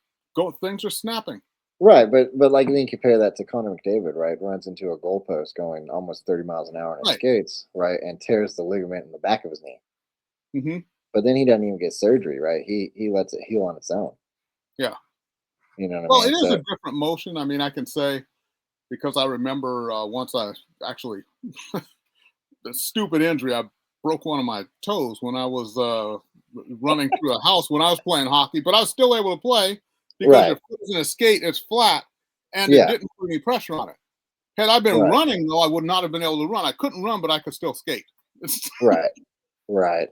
D: things are snapping.
A: Right, but like then compare that to Connor McDavid, right? Runs into a goalpost going almost 30 miles an hour on his skates, right, and tears the ligament in the back of his knee.
D: Mm-hmm.
A: But then he doesn't even get surgery, right? He lets it heal on its own.
D: Yeah.
A: You know what I mean?
D: Well, it is a different motion. I mean, I can say, because I remember once I actually the stupid injury. I broke one of my toes when I was running through a house when I was playing hockey, but I was still able to play because your foot is in a skate, it's flat, and it didn't put any pressure on it. Had I been running, though, I would not have been able to run. I couldn't run, but I could still skate.
A: Right.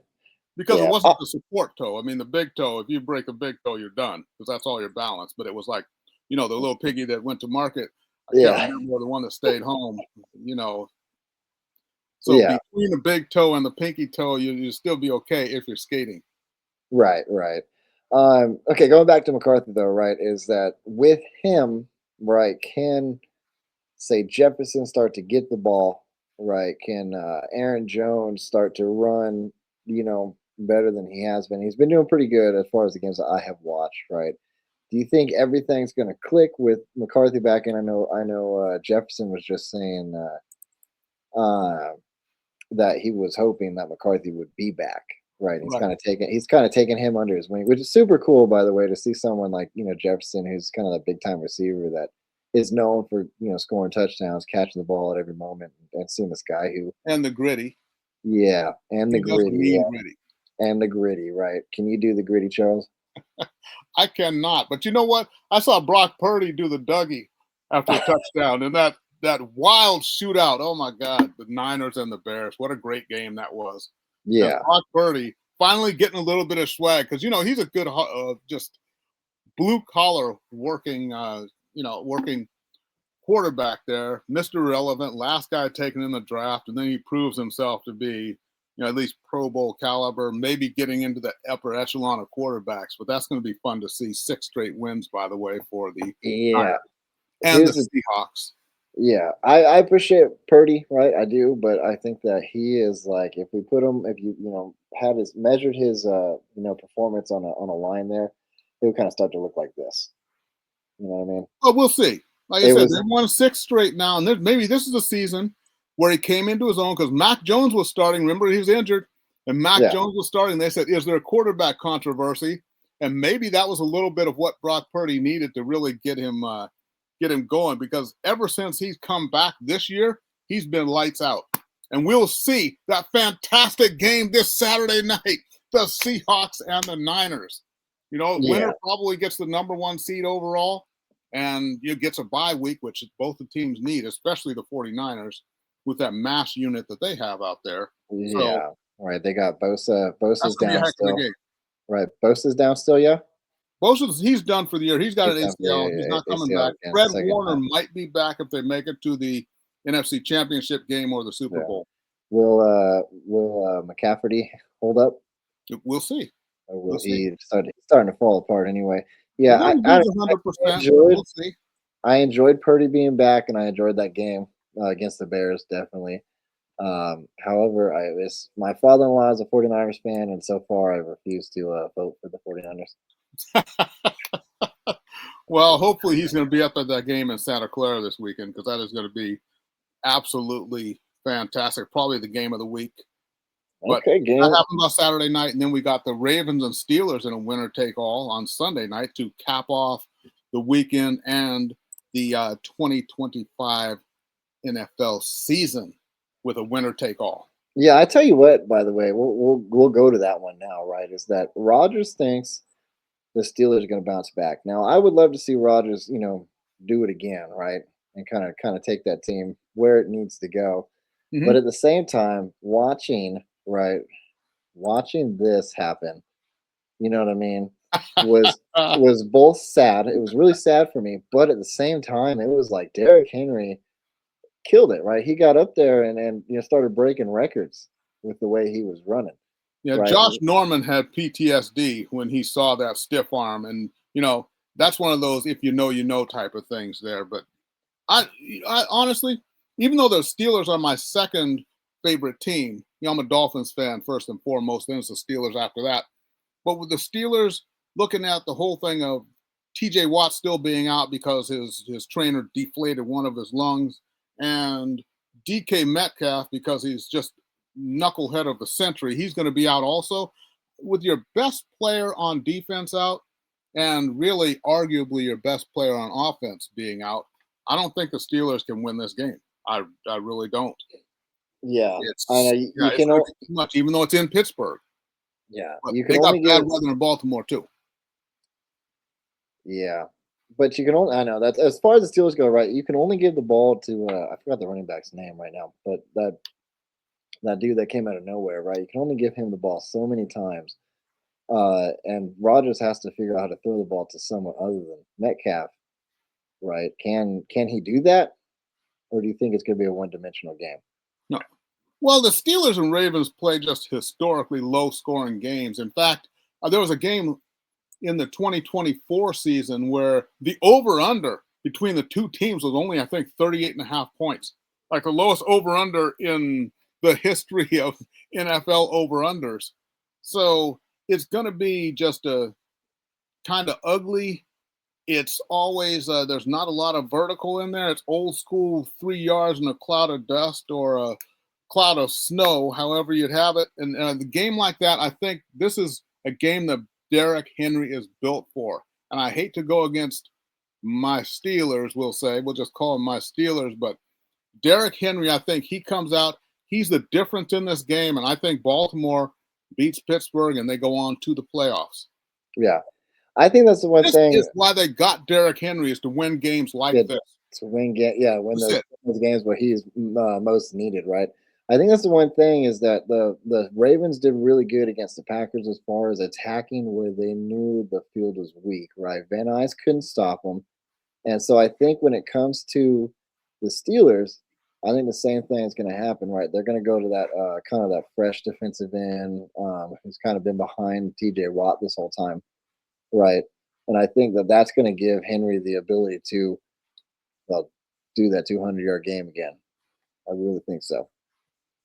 D: Because it wasn't the support toe. I mean, the big toe, if you break a big toe, you're done because that's all your balance. But it was like, the little piggy that went to market. I can't remember the one that stayed home, So between the big toe and the pinky toe, you'll still be okay if you're skating.
A: Right. Okay, going back to McCarthy, though, right, is that with him, right, can, say, Jefferson start to get the ball, right? Can Aaron Jones start to run, better than he has been? He's been doing pretty good as far as the games that I have watched, right? Do you think everything's going to click with McCarthy back in? I know Jefferson was just saying that he was hoping that McCarthy would be back, right? He's kind of taking him under his wing, which is super cool, by the way, to see someone like Jefferson, who's kind of a big time receiver that is known for scoring touchdowns, catching the ball at every moment, and seeing this guy who
D: and the gritty,
A: and the gritty, and the gritty, right? Can you do the gritty, Charles?
D: I cannot, but you know what? I saw Brock Purdy do the Dougie after a touchdown, and that wild shootout. Oh my God, the Niners and the Bears! What a great game that was.
A: Yeah,
D: and Brock Purdy finally getting a little bit of swag because he's a good, just blue collar working, working quarterback there, Mr. Relevant, last guy taken in the draft, and then he proves himself to be, at least Pro Bowl caliber, maybe getting into the upper echelon of quarterbacks. But that's going to be fun to see. 6 straight wins, by the way, for the and the Seahawks.
A: Yeah, I appreciate Purdy, right? I do, but I think that he is like, if we put him, if you had measured his performance on a line there, he would kind of start to look like this. You know what I mean?
D: Well, we'll see. Like I said, they won 6 straight now, and maybe this is a season where he came into his own because Mac Jones was starting. Remember, he was injured, and Mac Jones was starting. They said, is there a quarterback controversy? And maybe that was a little bit of what Brock Purdy needed to really get him going, because ever since he's come back this year, he's been lights out. And we'll see that fantastic game this Saturday night, the Seahawks and the Niners. You know, winner probably gets the number 1 seed overall, and you gets a bye week, which both the teams need, especially the 49ers, with that mass unit that they have out there.
A: Yeah,
D: so,
A: right. They got Bosa. Bosa's down still.
D: Game.
A: Right, Bosa's down still, yeah?
D: He's done for the year. He's got an ACL. He's not coming back. Fred Warner might be back if they make it to the NFC Championship game or the Super Bowl.
A: Will McCaffrey hold up?
D: We'll see.
A: Or will he starting to fall apart anyway? Yeah, I enjoyed Purdy being back, and I enjoyed that game against the Bears, definitely. However, my father-in-law is a 49ers fan, and so far I refuse to vote for the 49ers.
D: Well, hopefully he's going to be up at that game in Santa Clara this weekend, because that is going to be absolutely fantastic. Probably the game of the week. But that happens on Saturday night, and then we got the Ravens and Steelers in a winner-take-all on Sunday night to cap off the weekend and the 2025 NFL season with a winner-take-all.
A: Yeah, I tell you what. By the way, we'll go to that one now. Right? Is that Rodgers thinks the Steelers are going to bounce back? Now, I would love to see Rodgers, do it again, right, and kind of take that team where it needs to go. Mm-hmm. But at the same time, watching this happen, you know what I mean, was both sad. It was really sad for me, but at the same time, it was like Derrick Henry killed it, right? He got up there and started breaking records with the way he was running.
D: Yeah,
A: right?
D: Josh Norman had PTSD when he saw that stiff arm, and that's one of those if you know type of things there. But I honestly, even though the Steelers are my second favorite team, I'm a Dolphins fan first and foremost, then it's the Steelers after that. But with the Steelers looking at the whole thing of TJ Watt still being out because his trainer deflated one of his lungs, and DK Metcalf because he's just knucklehead of the century, he's going to be out also. With your best player on defense out, and really arguably your best player on offense being out, I don't think the Steelers can win this game. I really don't.
A: Yeah, I know. You can
D: too much, even though it's in Pittsburgh.
A: Yeah,
D: they got bad weather in Baltimore too.
A: Yeah, but you can only. I know that as far as the Steelers go, right? You can only give the ball to. I forgot the running back's name right now, but that dude that came out of nowhere, right? You can only give him the ball so many times, and Rodgers has to figure out how to throw the ball to someone other than Metcalf, right? Can he do that, or do you think it's going to be a one-dimensional game?
D: No. Well, the Steelers and Ravens play just historically low-scoring games. In fact, there was a game in the 2024 season where the over-under between the two teams was only, I think, 38.5 points. Like the lowest over-under in the history of NFL over-unders. So it's going to be just a kind of ugly. It's always, there's not a lot of vertical in there. It's old school 3 yards in a cloud of dust or a cloud of snow, however you'd have it. And the game like that, I think this is a game that Derrick Henry is built for. And I hate to go against my Steelers, we'll just call them my Steelers, but Derrick Henry, I think he comes out, he's the difference in this game, and I think Baltimore beats Pittsburgh and they go on to the playoffs.
A: Yeah. I think that's the one thing.
D: This is why they got Derrick Henry, is to win games like this.
A: To win those games where he's most needed, right? I think that's the one thing, is that the Ravens did really good against the Packers as far as attacking where they knew the field was weak, right? Van Nuys couldn't stop them. And so I think when it comes to the Steelers, I think the same thing is going to happen, right? They're going to go to that kind of that fresh defensive end who's kind of been behind TJ Watt this whole time, right? And I think that's going to give Henry the ability to do that 200-yard game again. I really think so.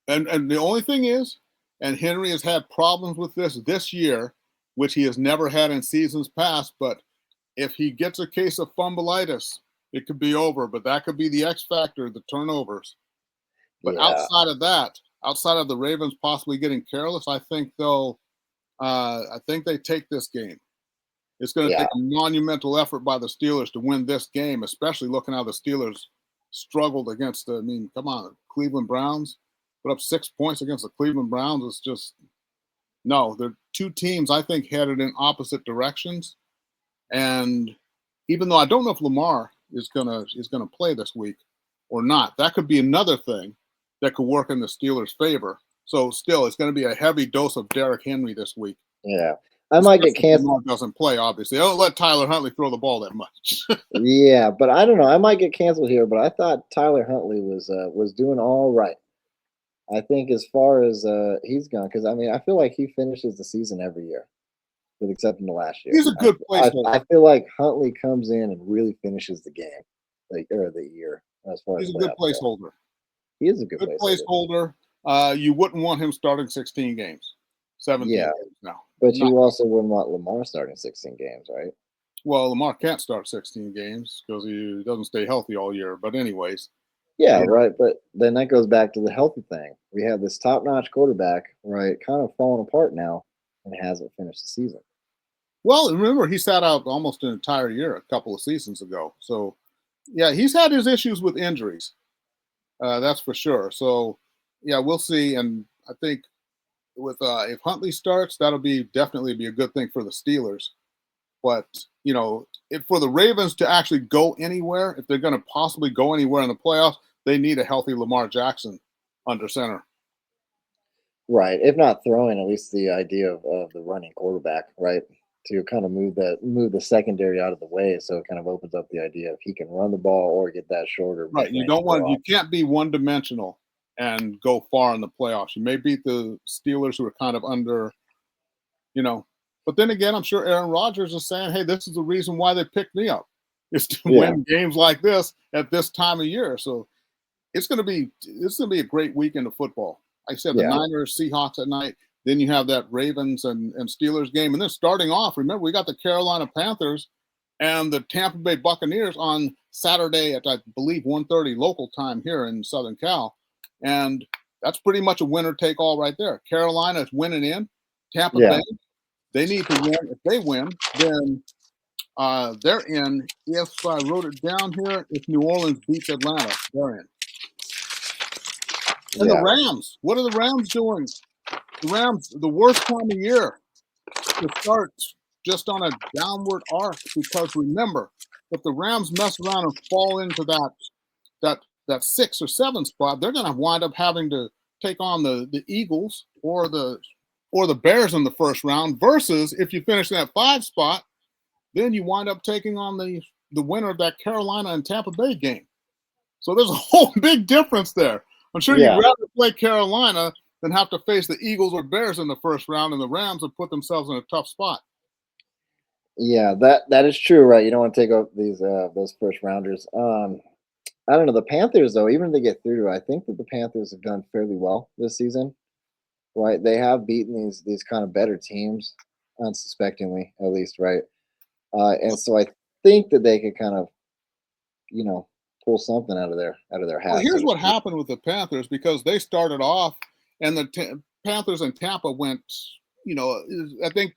D: And the only thing is, and Henry has had problems with this year, which he has never had in seasons past, but if he gets a case of fumbleitis, it could be over, but that could be the X factor, the turnovers. But outside of that, outside of the Ravens possibly getting careless, I think they take this game. It's going to take a monumental effort by the Steelers to win this game, especially looking how the Steelers struggled against come on, Cleveland Browns. Put up 6 points against the Cleveland Browns. It's just they're two teams I think headed in opposite directions. And even though I don't know if Lamar is gonna play this week or not, that could be another thing that could work in the Steelers' favor. So still, it's going to be a heavy dose of Derrick Henry this week.
A: Yeah. I might get canceled.
D: Lamar doesn't play, obviously. I don't let Tyler Huntley throw the ball that much.
A: Yeah, but I don't know. I might get canceled here, but I thought Tyler Huntley was doing all right. I think as far as he's gone, because I mean, I feel like he finishes the season every year, with excepting the last year.
D: He's a good placeholder.
A: I feel like Huntley comes in and really finishes the game, or the year. As far
D: he's
A: as
D: a good placeholder.
A: He is a good
D: placeholder. You wouldn't want him starting 16 games, 17 games now.
A: But you also wouldn't want Lamar starting 16 games, right?
D: Well, Lamar can't start 16 games because he doesn't stay healthy all year. But anyways.
A: Yeah, right. But then that goes back to the healthy thing. We have this top-notch quarterback, right, kind of falling apart now and hasn't finished the season.
D: Well, remember, he sat out almost an entire year a couple of seasons ago. So, yeah, he's had his issues with injuries. That's for sure. So, yeah, we'll see. And I think with if Huntley starts, that'll definitely be a good thing for the Steelers. But, if for the Ravens to actually go anywhere, if they're going to possibly go anywhere in the playoffs, they need a healthy Lamar Jackson under center.
A: Right. If not throwing, at least the idea of the running quarterback, right? To kind of move the secondary out of the way, so it kind of opens up the idea if he can run the ball or get that shorter.
D: Right. You can't be one-dimensional and go far in the playoffs. You may beat the Steelers, who are kind of under, But then again, I'm sure Aaron Rodgers is saying, "Hey, this is the reason why they picked me up, is to win games like this at this time of year." So it's going to be a great weekend of football. Like I said, the Niners, Seahawks at night. Then you have that Ravens and Steelers game. And then starting off, remember, we got the Carolina Panthers and the Tampa Bay Buccaneers on Saturday at, I believe, 1:30 local time here in Southern Cal. And that's pretty much a winner-take-all right there. Carolina is winning in. Tampa Bay, they need to win. If they win, then they're in. If I wrote it down here, if New Orleans beats Atlanta, they're in. And the Rams, what are the Rams doing? The Rams, the worst time of year to start just on a downward arc, because remember, if the Rams mess around and fall into that 6 or 7 spot, they're going to wind up having to take on the Eagles or the Bears in the first round. Versus if you finish in that 5 spot, then you wind up taking on the winner of that Carolina and Tampa Bay game. So there's a whole big difference there. I'm sure you'd rather play Carolina than have to face the Eagles or Bears in the first round, and the Rams have put themselves in a tough spot.
A: Yeah, that is true, right? You don't want to take up those first rounders. I don't know. The Panthers, though, even if they get through, I think that the Panthers have done fairly well this season, right? They have beaten these kind of better teams, unsuspectingly, at least, right? And so I think that they could kind of, pull something out of their hat.
D: Well, here's what happened with the Panthers, because they started off, and the Panthers and Tampa went. I think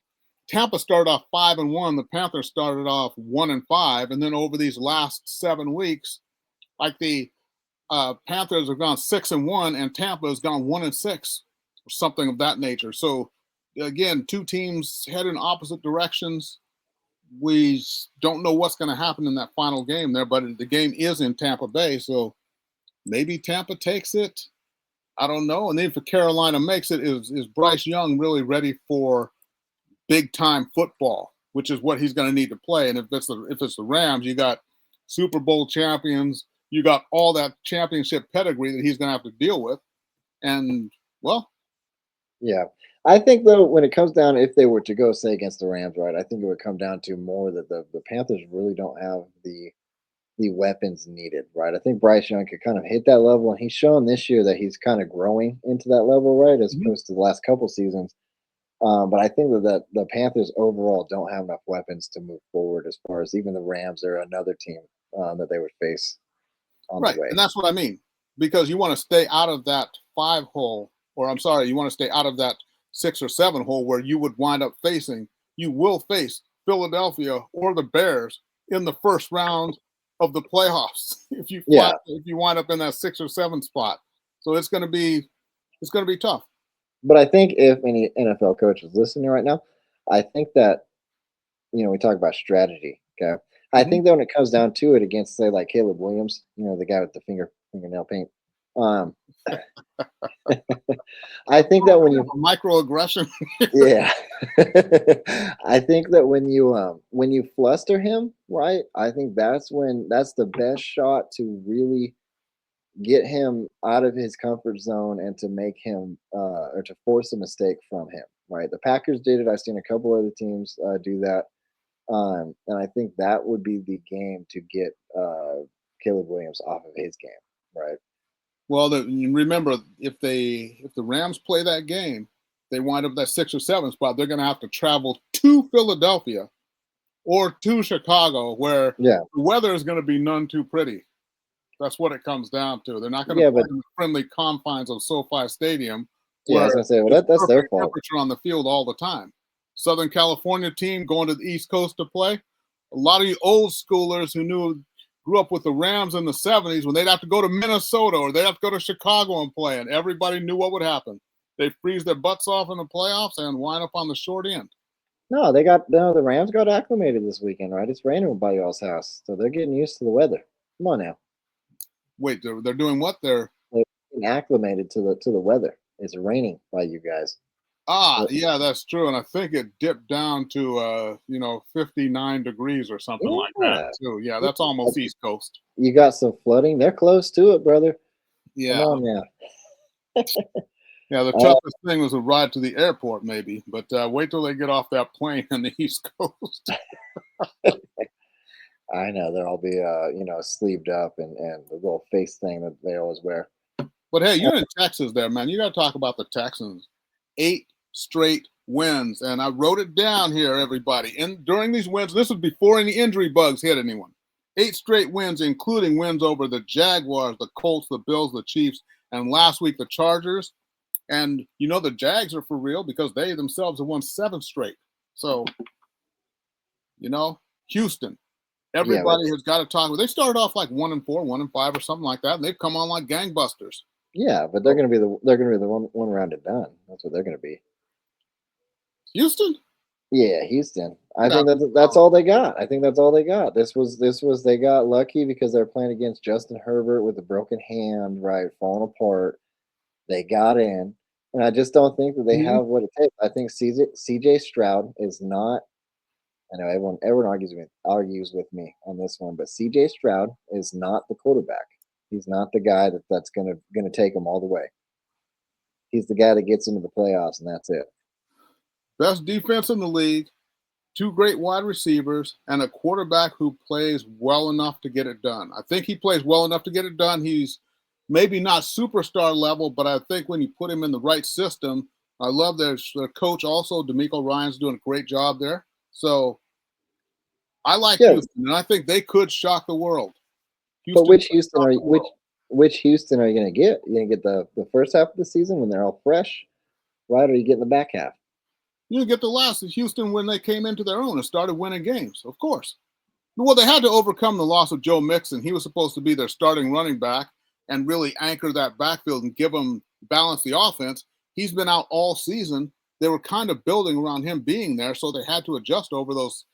D: Tampa started off 5-1. The Panthers started off 1-5, and then over these last 7 weeks, like the Panthers have gone 6-1, and Tampa has gone 1-6, or something of that nature. So again, two teams head in opposite directions. We don't know what's going to happen in that final game there, but the game is in Tampa Bay, so maybe Tampa takes it. I don't know. And then if Carolina makes it, is Bryce Young really ready for big-time football, which is what he's going to need to play? And if it's the Rams, you got Super Bowl champions, you got all that championship pedigree that he's going to have to deal with. And, well.
A: Yeah. I think, though, when it comes down, if they were to go, say, against the Rams, right, I think it would come down to more that the Panthers really don't have the weapons needed, right? I think Bryce Young could kind of hit that level, and he's shown this year that he's kind of growing into that level, right, as opposed to the last couple seasons. But I think that the Panthers overall don't have enough weapons to move forward, as far as even the Rams are another team that they would face on the way.
D: And that's what I mean. because you want to stay out of that 5 hole, or I'm sorry, you want to stay out of that 6 or 7 hole where you would wind up facing. You will face Philadelphia or the Bears in the first round of the playoffs if you wind up in that 6 or 7 spot. So it's going to be tough.
A: But I think if any NFL coach is listening right now, I think that, we talk about strategy. Okay. I think that when it comes down to it against, say, like Caleb Williams, the guy with the fingernail paint. I think that when you
D: microaggression.
A: Yeah. I think that when you fluster him, right? I think that's the best shot to really get him out of his comfort zone and to make him or to force a mistake from him, right? The Packers did it. I've seen a couple other teams do that. And I think that would be the game to get Caleb Williams off of his game, right?
D: Well, remember, if the Rams play that game, they wind up that 6 or 7 spot, they're going to have to travel to Philadelphia or to Chicago, where the weather is going to be none too pretty. That's what it comes down to. They're not going to play in the friendly confines of SoFi Stadium.
A: Yeah, I was going to say, well, that's their fault.
D: Temperature on the field all the time. Southern California team going to the East Coast to play. A lot of you old schoolers who grew up with the Rams in the 70s, when they'd have to go to Minnesota or they'd have to go to Chicago and play, and everybody knew what would happen. They freeze their butts off in the playoffs and wind up on the short end.
A: No, the Rams got acclimated this weekend, right? It's raining by y'all's house, so they're getting used to the weather. Come on now.
D: Wait, they're doing what? They're
A: getting acclimated to the weather. It's raining by you guys.
D: Yeah, that's true. And I think it dipped down to 59 degrees or something like that too. Yeah, that's almost East Coast.
A: You got some flooding. They're close to it, brother.
D: Yeah.
A: Come on now.
D: Yeah, the toughest thing was a ride to the airport, maybe. But wait till they get off that plane on the East Coast.
A: I know they'll all be sleeved up and the little face thing that they always wear.
D: But hey, you're in Texas there, man. You got to talk about the Texans. 8 straight wins, and I wrote it down here, everybody. And during these wins, this was before any injury bugs hit anyone. 8 straight wins, including wins over the Jaguars, the Colts, the Bills, the Chiefs, and last week the Chargers. And the Jags are for real because they themselves have won 7 straight. So, Houston. Everybody has got to talk. They started off like 1-4, 1-5, or something like that, and they've come on like gangbusters.
A: Yeah, but they're going to be the one round and done. That's what they're going to be.
D: Houston?
A: Yeah, Houston. I think that's all they got. I think that's all they got. This was they got lucky because they're playing against Justin Herbert with a broken hand, right, falling apart. They got in, and I just don't think that they have what it takes. I think CJ Stroud is not. I know everyone argues with me on this one, but CJ Stroud is not the quarterback. He's not the guy that's gonna take them all the way. He's the guy that gets into the playoffs, and that's it.
D: Best defense in the league, 2 great wide receivers, and a quarterback who plays well enough to get it done. I think he plays well enough to get it done. He's maybe not superstar level, but I think when you put him in the right system, I love their coach also, D'Amico Ryan's doing a great job there. So I like Houston, and I think they could shock the world.
A: But which Houston are you going to get? You going to get the first half of the season when they're all fresh, right? Or are you getting the back half?
D: You get the last of Houston when they came into their own and started winning games, of course. Well, they had to overcome the loss of Joe Mixon. He was supposed to be their starting running back and really anchor that backfield and give them balance the offense. He's been out all season. They were kind of building around him being there, so they had to adjust over those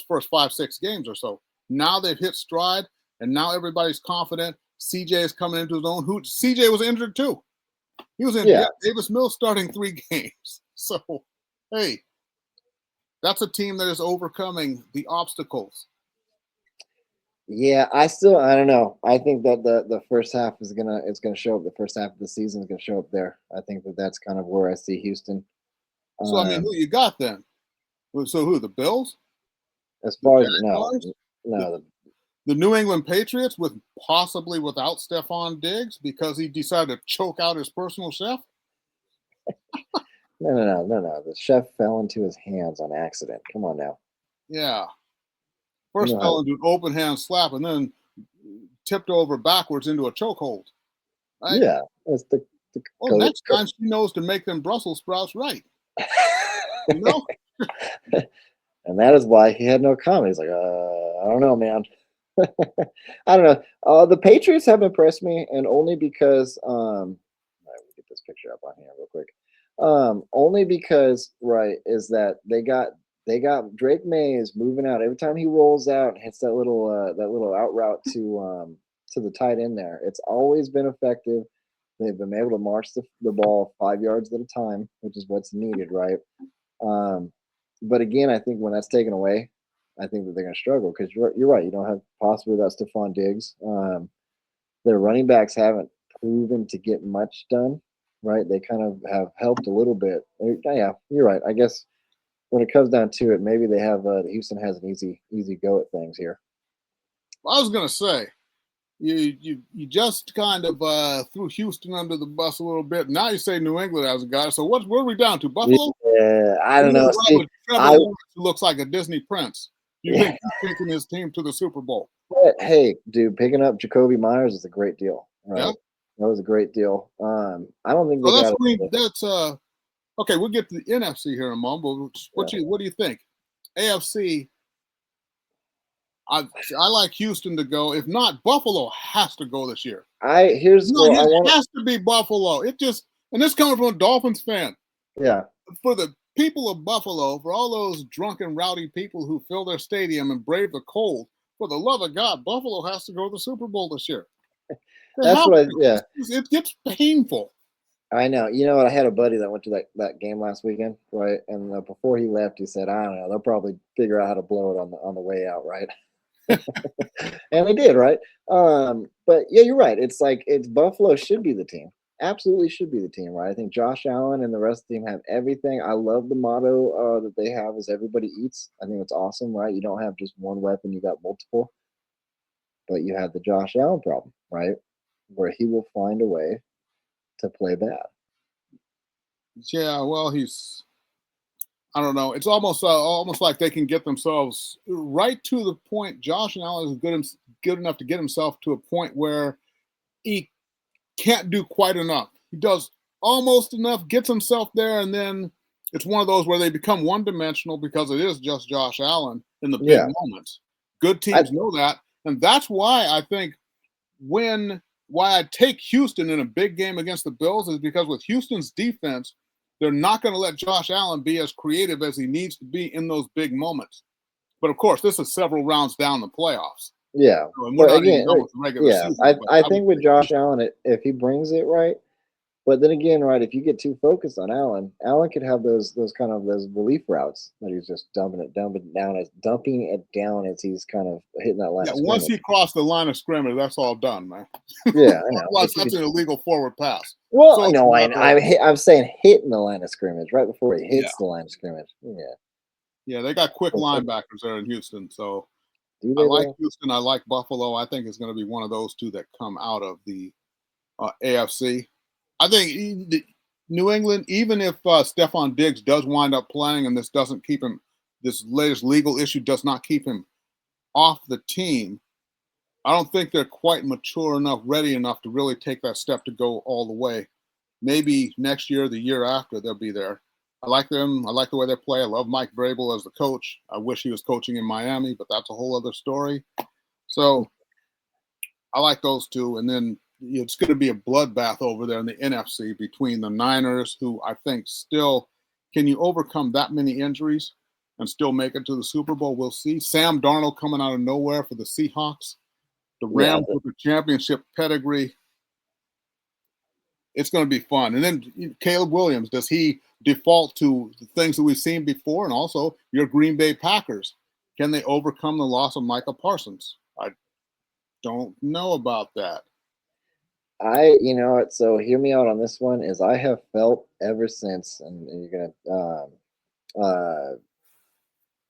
D: first 5-6 games or so. Now they've hit stride, and now everybody's confident. CJ is coming into his own. CJ was injured too. He was injured. Yeah. Davis Mills starting 3 games. So, hey, that's a team that is overcoming the obstacles.
A: Yeah, I don't know. I think that the first half is gonna show up. The first half of the season is gonna show up there. I think that's kind of where I see Houston.
D: So I mean, who you got then? So who? The Bills?
A: As far as no,
D: the New England Patriots possibly without Stephon Diggs because he decided to choke out his personal chef.
A: No. The chef fell into his hands on accident. Come on now.
D: Yeah. First fell into an open hand slap and then tipped over backwards into a chokehold. Right?
A: Yeah, that's the
D: well, next time she knows to make them Brussels sprouts right. You know?
A: And that is why he had no comment. He's like, I don't know, man. I don't know. The Patriots have impressed me, and only because let me get this picture up on here real quick. Only because is that they got Drake Mays moving out every time he rolls out and hits that little out route to the tight end there. It's always been effective. They've been able to march the ball 5 yards at a time, which is what's needed, right? But again, I think when that's taken away, I think that they're going to struggle because you're right. You don't have possibly that Stephon Diggs. Their running backs haven't proven to get much done, right? They kind of have helped a little bit. Yeah, you're right. I guess when it comes down to it, maybe they have Houston has an easy go at things here.
D: Well, I was going to say, you just kind of threw Houston under the bus a little bit. Now you say New England has a guy. So where are we down to? Buffalo?
A: Yeah, I don't know. See,
D: Trevor looks like a Disney prince. You think he's taking his team to the Super Bowl?
A: But hey, dude, picking up Jacoby Myers is a great deal. Right?
D: Yeah,
A: that was a great deal. I don't think
D: that's okay. We'll get to the NFC here in a moment. But what do you think? AFC. I like Houston to go. If not, Buffalo has to go this year. It has to be Buffalo. And this coming from a Dolphins fan.
A: Yeah.
D: For the people of Buffalo, for all those drunken, rowdy people who fill their stadium and brave the cold, for the love of God, Buffalo has to go to the Super Bowl this year. It gets painful.
A: I know. You know what? I had a buddy that went to that game last weekend, right? And before he left, he said, "I don't know. They'll probably figure out how to blow it on the way out, right?" And they did, right? But yeah, you're right. It's Buffalo should be the team. Absolutely should be the team, right? I think Josh Allen and the rest of the team have everything. I love the motto that they have is everybody eats. I think it's awesome, right? You don't have just one weapon, you got multiple. But you have the Josh Allen problem, right? Where he will find a way to play bad.
D: Yeah, well, I don't know. It's almost like they can get themselves right to the point. Josh Allen is good enough to get himself to a point where he can't do quite enough. He does almost enough, gets himself there, and then it's one of those where they become one-dimensional because it is just Josh Allen in the big moments. Good teams know that, and that's why I think why I take Houston in a big game against the Bills is because with Houston's defense, they're not going to let Josh Allen be as creative as he needs to be in those big moments. But of course, this is several rounds down the playoffs.
A: Yeah.
D: So, and we're not even done with the regular season.
A: I think with Josh Allen, if he brings it right, but then again, right, if you get too focused on Allen could have those relief routes that he's just dumping it down as he's kind of hitting that line.
D: Yeah, once he crossed the line of scrimmage, that's all done, man.
A: Yeah, I know.
D: Otherwise, that's an illegal forward pass.
A: Well, so no, I'm saying hitting the line of scrimmage right before he hits the line of scrimmage.
D: Yeah, they got quick linebackers there in Houston. So I like Houston. I like Buffalo. I think it's going to be one of those two that come out of the AFC. I think New England, even if Stephon Diggs does wind up playing and this doesn't keep him, this latest legal issue does not keep him off the team, I don't think they're quite mature enough, ready enough to really take that step to go all the way. Maybe next year, the year after, they'll be there. I like them. I like the way they play. I love Mike Vrabel as the coach. I wish he was coaching in Miami, but that's a whole other story. So I like those two. And then it's going to be a bloodbath over there in the NFC between the Niners, who I think still, can you overcome that many injuries and still make it to the Super Bowl? We'll see. Sam Darnold coming out of nowhere for the Seahawks. The Rams with the championship pedigree. It's going to be fun. And then Caleb Williams, does he default to the things that we've seen before? And also your Green Bay Packers. Can they overcome the loss of Micah Parsons? I don't know about that.
A: So hear me out on this one, is I have felt ever since, and you're gonna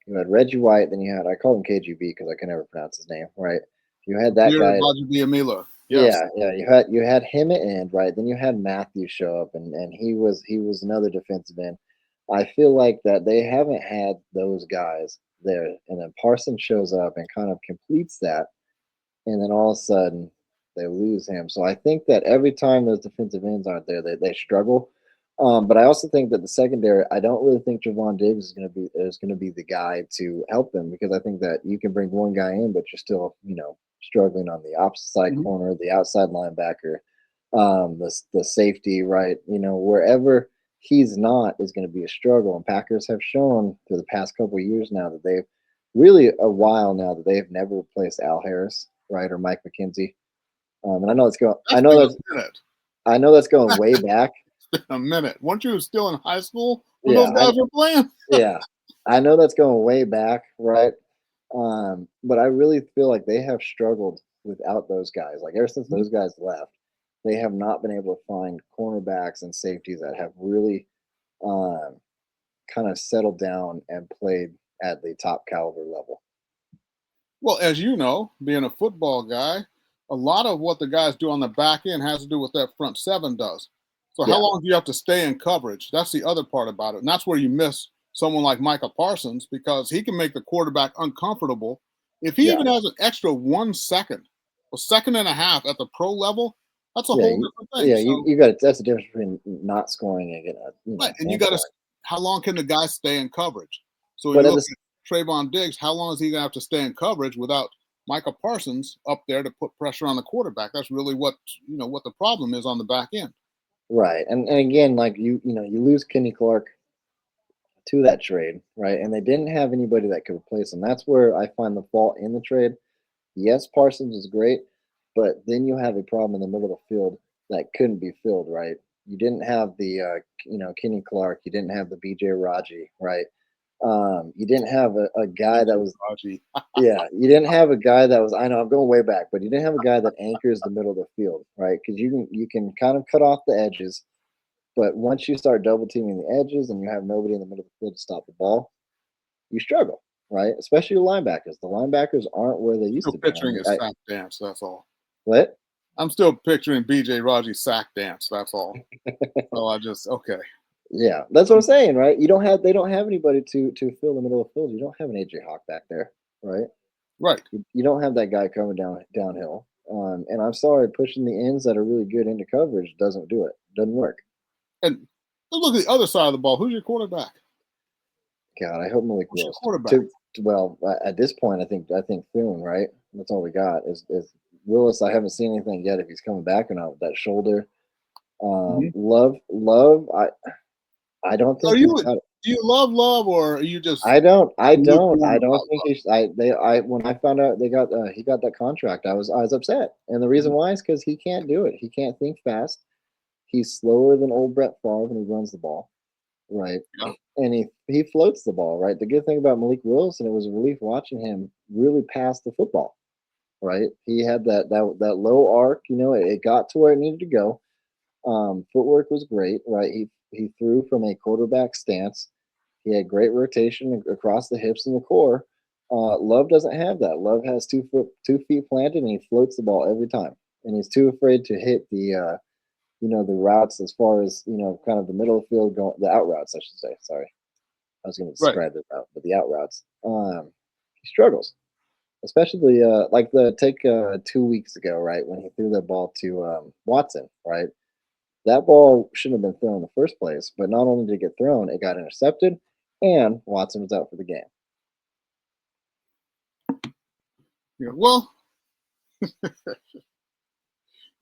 A: you had Reggie White, then I called him KGB because I can never pronounce his name, right? You had that guy.
D: Yes.
A: Yeah. You had him at end, right? Then you had Matthew show up, and he was another defensive end. I feel like that they haven't had those guys there, and then Parsons shows up and kind of completes that, and then all of a sudden They lose him. So I think that every time those defensive ends aren't there, they struggle. But I also think that the secondary, I don't really think Trevon Diggs is gonna be the guy to help them, because I think that you can bring one guy in, but you're still, struggling on the opposite side corner, the outside linebacker, the safety, right? Wherever he's not is going to be a struggle. And Packers have shown through the past couple of years now that they've really a while now that they've never replaced Al Harris, right, or Mike McKenzie. And I know it's going. I know that's going way back.
D: A minute. Weren't you still in high school when those guys were playing?
A: Yeah, I know that's going way back, right? But I really feel like they have struggled without those guys. Like ever since those guys left, they have not been able to find cornerbacks and safeties that have really kind of settled down and played at the top caliber level.
D: Well, as you know, being a football guy, a lot of what the guys do on the back end has to do with that front seven does. So how long do you have to stay in coverage? That's the other part about it. And that's where you miss someone like Micah Parsons, because he can make the quarterback uncomfortable. If he even has an extra 1 second, a second and a half at the pro level, that's a whole different thing.
A: Yeah, so, you got it. That's the difference between not scoring and getting
D: right. And you got to, how long can the guy stay in coverage? So when you look at Trevon Diggs, how long is he going to have to stay in coverage without Micah Parsons up there to put pressure on the quarterback? That's really what the problem is on the back end.
A: Right. And again, like you lose Kenny Clark to that trade, right? And they didn't have anybody that could replace him. That's where I find the fault in the trade. Yes, Parsons is great, but then you have a problem in the middle of the field that couldn't be filled, right? You didn't have the Kenny Clark, you didn't have the BJ Raji, right? You didn't have a guy that was you didn't have a guy that was, I know I'm going way back, but you didn't have a guy that anchors the middle of the field, right? Because you can kind of cut off the edges, but once you start double teaming the edges and you have nobody in the middle of the field to stop the ball, you struggle, right? Especially the linebackers. The linebackers aren't where they used to be.
D: Picturing his sack dance, that's all.
A: What?
D: I'm still picturing BJ Raji's sack dance, that's all. So okay.
A: Yeah, that's what I'm saying, right? They don't have anybody to fill the middle of the field. You don't have an AJ Hawk back there, right?
D: Right.
A: You don't have that guy coming downhill. And I'm sorry, pushing the ends that are really good into coverage doesn't do it. Doesn't work.
D: And look at the other side of the ball. Who's your quarterback?
A: God, I hope Malik Willis.
D: Quarterback.
A: Well, at this point, I think Thune, right? That's all we got is Willis. I haven't seen anything yet if he's coming back or not with that shoulder. Love. I don't think.
D: Do you love Love, or are you just?
A: I don't think he's. When I found out he got that contract, I was upset, and the reason why is because he can't do it. He can't think fast. He's slower than old Brett Favre when he runs the ball, right? Yeah. And he floats the ball, right? The good thing about Malik Willis, and it was a relief watching him really pass the football, right? He had that low arc, it got to where it needed to go. Footwork was great, right? He threw from a quarterback stance. He had great rotation across the hips and the core. Love doesn't have that. Love has 2 feet planted, and he floats the ball every time. And he's too afraid to hit the the routes as far as kind of the middle of the field, the out routes, I should say. Sorry, I was going to describe the route, but the out routes. He struggles, especially like 2 weeks ago, right, when he threw that ball to Watson, right. That ball shouldn't have been thrown in the first place, but not only did it get thrown, it got intercepted, and Watson was out for the game.
D: Yeah, well,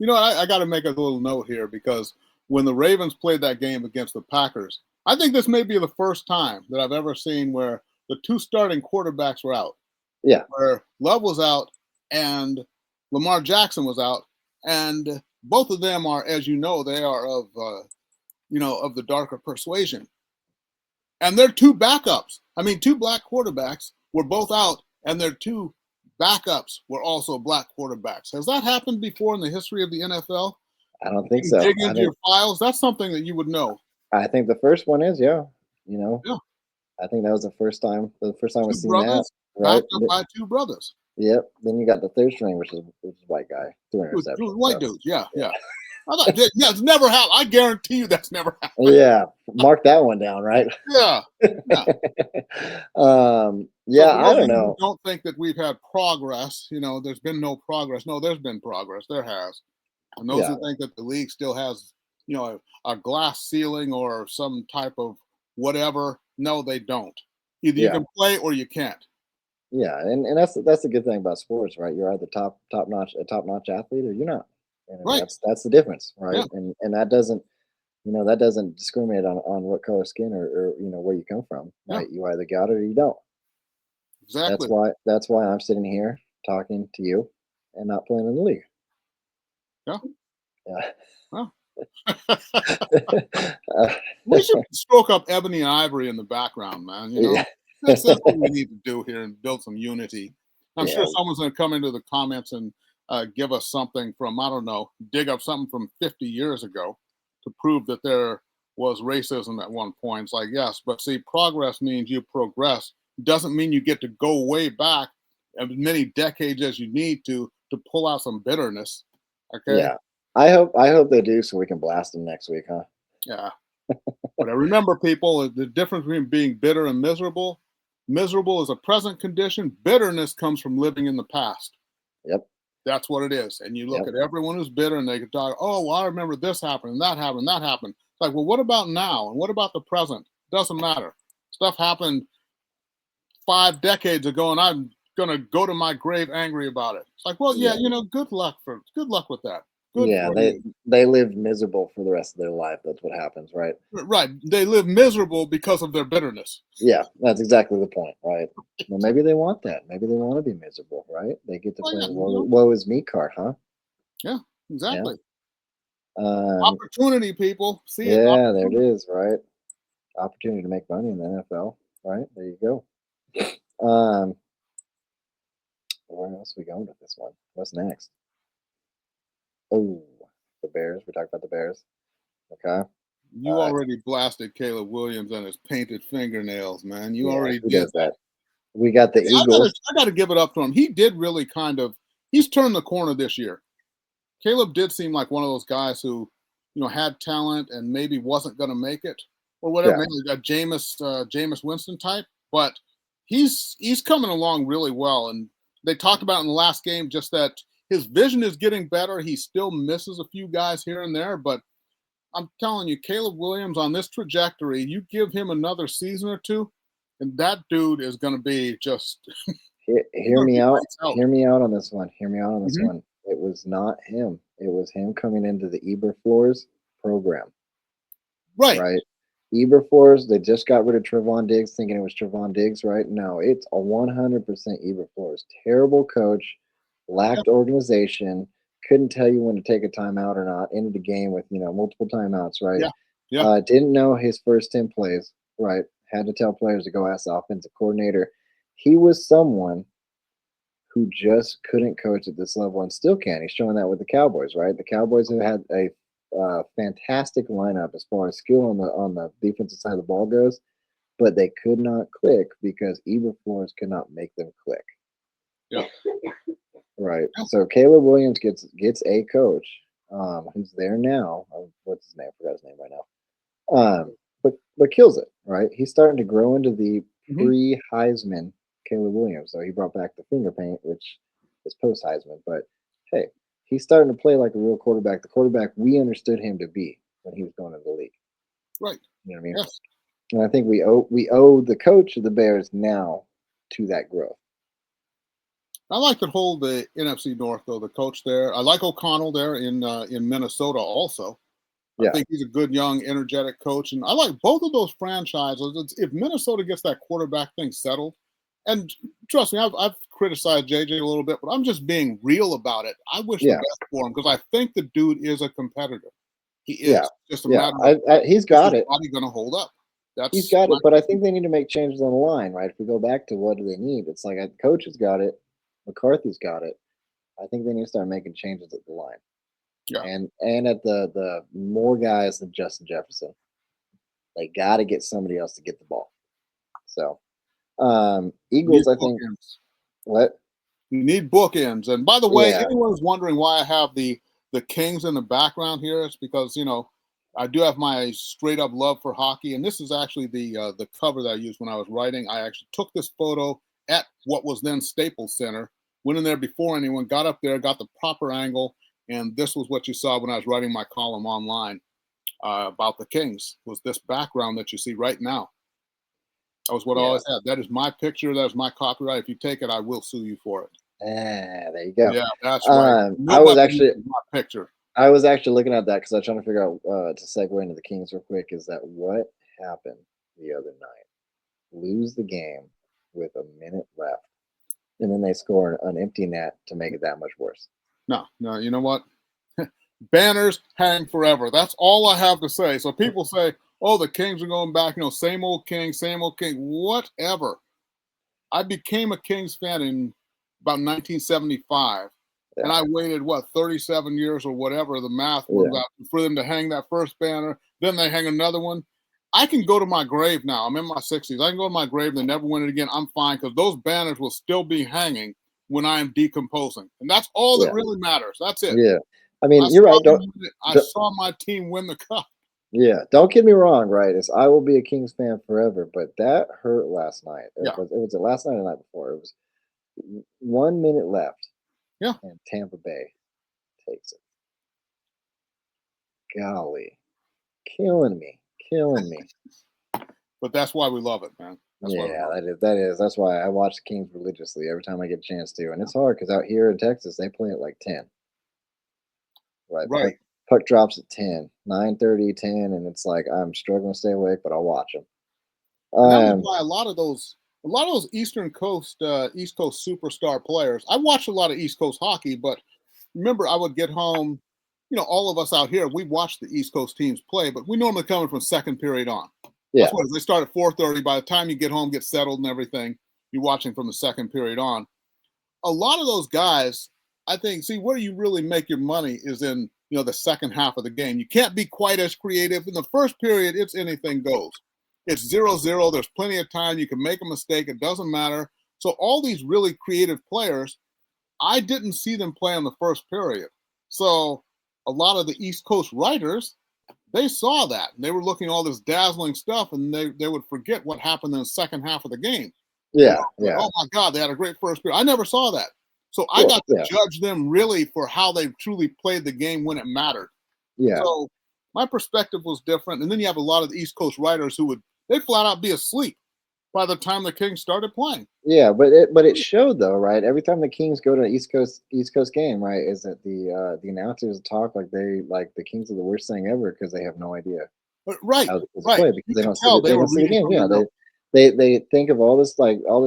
D: I got to make a little note here, because when the Ravens played that game against the Packers, I think this may be the first time that I've ever seen where the 2 starting quarterbacks were out.
A: Yeah.
D: Where Love was out and Lamar Jackson was out, and both of them are, as you know, they are of the darker persuasion. And they're 2 backups. I mean, 2 black quarterbacks were both out, and their 2 backups were also black quarterbacks. Has that happened before in the history of the NFL?
A: I don't think so.
D: Dig into your files. That's something that you would know.
A: I think the first one is, yeah. I think that was the first time we've seen that.
D: Right? Backed up by 2 brothers.
A: Yep. Then you got the third string, which is white guy.
D: White dudes, yeah. It's never happened. I guarantee you that's never happened.
A: Yeah. Mark that one down, right?
D: Yeah.
A: Yeah,
D: So
A: I don't know.
D: Don't think that we've had progress. There's been no progress. No, there's been progress. There has. And those who think that the league still has, a glass ceiling or some type of whatever, no, they don't. Either you can play or you can't.
A: Yeah, and that's the good thing about sports, right? You're either top notch athlete or you're not. And
D: Right.
A: that's the difference, right?
D: Yeah.
A: And that doesn't that doesn't discriminate on what color skin or where you come from, right? You either got it or you don't.
D: Exactly.
A: That's why I'm sitting here talking to you and not playing in the league.
D: Yeah.
A: Yeah.
D: Well. We should stroke up Ebony and Ivory in the background, man. That's what we need to do here and build some unity. I'm sure someone's going to come into the comments and give us something from, I don't know, dig up something from 50 years ago to prove that there was racism at one point. It's like, yes, but see, progress means you progress. Doesn't mean you get to go way back as many decades as you need to pull out some bitterness. Okay.
A: Yeah. I hope they do so we can blast them next week, huh?
D: Yeah. But I remember, people, the difference between being bitter and miserable. Miserable is a present condition. Bitterness comes from living in the past.
A: Yep.
D: That's what it is. And you look at everyone who's bitter and they can talk, oh, well, I remember this happened and that happened and that happened. It's like, well, what about now? And what about the present? Doesn't matter. Stuff happened 5 decades ago and I'm going to go to my grave angry about it. It's like, well, yeah, good luck with that.
A: They live miserable for the rest of their life. That's what happens, right?
D: Right. They live miserable because of their bitterness.
A: Yeah, that's exactly the point, right? Well, maybe they want that. Maybe they want to be miserable, right? They get to play the woe is me card, huh?
D: Yeah, exactly. Opportunity, people. See it.
A: Yeah, there it is, right? Opportunity to make money in the NFL, right? There you go. Where else are we going with this one? What's next? Oh, the Bears. We talked about the Bears. Okay.
D: You already blasted Caleb Williams on his painted fingernails, man. You already
A: who
D: did
A: does that. We got the Eagles.
D: I got to give it up to him. He did really he's turned the corner this year. Caleb did seem like one of those guys who, had talent and maybe wasn't going to make it or whatever. Maybe a Jameis Winston type, but he's coming along really well. And they talked about in the last game just that his vision is getting better. He still misses a few guys here and there, but I'm telling you, Caleb Williams on this trajectory, you give him another season or two, and that dude is going to be just.
A: Hear me out. Hear me out on this one. One. It was not him. It was him coming into the Eberflus program. Right. Eberflus, they just got rid of Trevon Diggs, thinking it was Trevon Diggs, right? No, it's a 100% Eberflus. Terrible coach, lacked organization, couldn't tell you when to take a timeout or not. Ended the game with multiple timeouts, right?
D: Yeah.
A: Didn't know his first 10 plays, right? Had to tell players to go ask the offensive coordinator. He was someone who just couldn't coach at this level and still can. He's showing that with the Cowboys, right? The Cowboys have had a fantastic lineup as far as skill on the defensive side of the ball goes, but they could not click because Eberflus could not make them click.
D: Yeah.
A: Right. So Caleb Williams gets a coach who's there now. What's his name? I forgot his name right now. But kills it, right? He's starting to grow into the pre-Heisman Caleb Williams. So he brought back the finger paint, which is post-Heisman. But hey, he's starting to play like a real quarterback. The quarterback we understood him to be when he was going into the league.
D: Right.
A: You know what I mean?
D: Yes.
A: And I think we owe the coach of the Bears now to that growth.
D: I like to hold the NFC North, though, the coach there. I like O'Connell there in Minnesota also. I think he's a good, young, energetic coach. And I like both of those franchises. If Minnesota gets that quarterback thing settled, and trust me, I've criticized JJ a little bit, but I'm just being real about it. I wish the best for him because I think the dude is a competitor. He is.
A: Yeah.
D: Just a matter of
A: he's got it.
D: His body going to hold up.
A: He's got it, but I think they need to make changes on the line, right? If we go back to what do they need, it's like the coach has got it, McCarthy's got it. I think they need to start making changes at the line.
D: Yeah.
A: And at the more guys than Justin Jefferson. They got to get somebody else to get the ball. So, Eagles, I think. What?
D: You need bookends. And by the way, anyone who's wondering why I have the Kings in the background here, it's because, I do have my straight up love for hockey. And this is actually the cover that I used when I was writing. I actually took this photo at what was then Staples Center. Went in there before anyone, got up there, got the proper angle, and this was what you saw when I was writing my column online about the Kings, was this background that you see right now. That was what I always had. That is my picture. That is my copyright. If you take it, I will sue you for it.
A: There you go.
D: Yeah, that's right.
A: I was actually
D: my picture.
A: I was actually looking at that because I was trying to figure out to segue into the Kings real quick. Is that what happened the other night? Lose the game with a minute left, and then they score an empty net to make it that much worse.
D: No, you know what? Banners hang forever. That's all I have to say. So people say, oh, the Kings are going back, same old King, whatever. I became a Kings fan in about 1975. Yeah. And I waited, 37 years or whatever the math was out for them to hang that first banner. Then they hang another one. I can go to my grave now. I'm in my 60s. I can go to my grave and never win it again. I'm fine because those banners will still be hanging when I am decomposing. And that's all that really matters. That's it.
A: Yeah. I mean, you're right.
D: I saw my team win the cup.
A: Yeah. Don't get me wrong, right? I will be a Kings fan forever, but that hurt last night. It was last night or the night before. It was 1 minute left.
D: Yeah.
A: And Tampa Bay takes it. Golly. Killing me.
D: But that's why we love it, man.
A: That is. That's why I watch the Kings religiously every time I get a chance to. And it's hard because out here in Texas, they play at like 10. Right. Puck drops at 10, 9:30, 10, and it's like I'm struggling to stay awake, but I'll watch them.
D: That was why a lot of those East Coast superstar players. I watched a lot of East Coast hockey, but remember, I would get home. All of us out here, we watch the East Coast teams play, but we normally coming from second period on.
A: Yeah.
D: That's what it is. They start at 4:30. By the time you get home, get settled and everything, you're watching from the second period on. A lot of those guys, I think, where you really make your money is in, the second half of the game. You can't be quite as creative. In the first period, it's anything goes. It's 0-0. There's plenty of time. You can make a mistake. It doesn't matter. So all these really creative players, I didn't see them play in the first period. So a lot of the East Coast writers, they saw that. They were looking at all this dazzling stuff, and they would forget what happened in the second half of the game.
A: Yeah.
D: Oh, my God, they had a great first period. I never saw that. So I got to judge them really for how they truly played the game when it mattered.
A: Yeah.
D: So my perspective was different. And then you have a lot of the East Coast writers who they flat out be asleep by the time the Kings started playing.
A: Yeah, but it showed though, right? Every time the Kings go to an East Coast game, right, is that the announcers talk like the Kings are the worst thing ever because they have no idea.
D: Right.
A: Play because they don't see the game. Yeah, they think of all this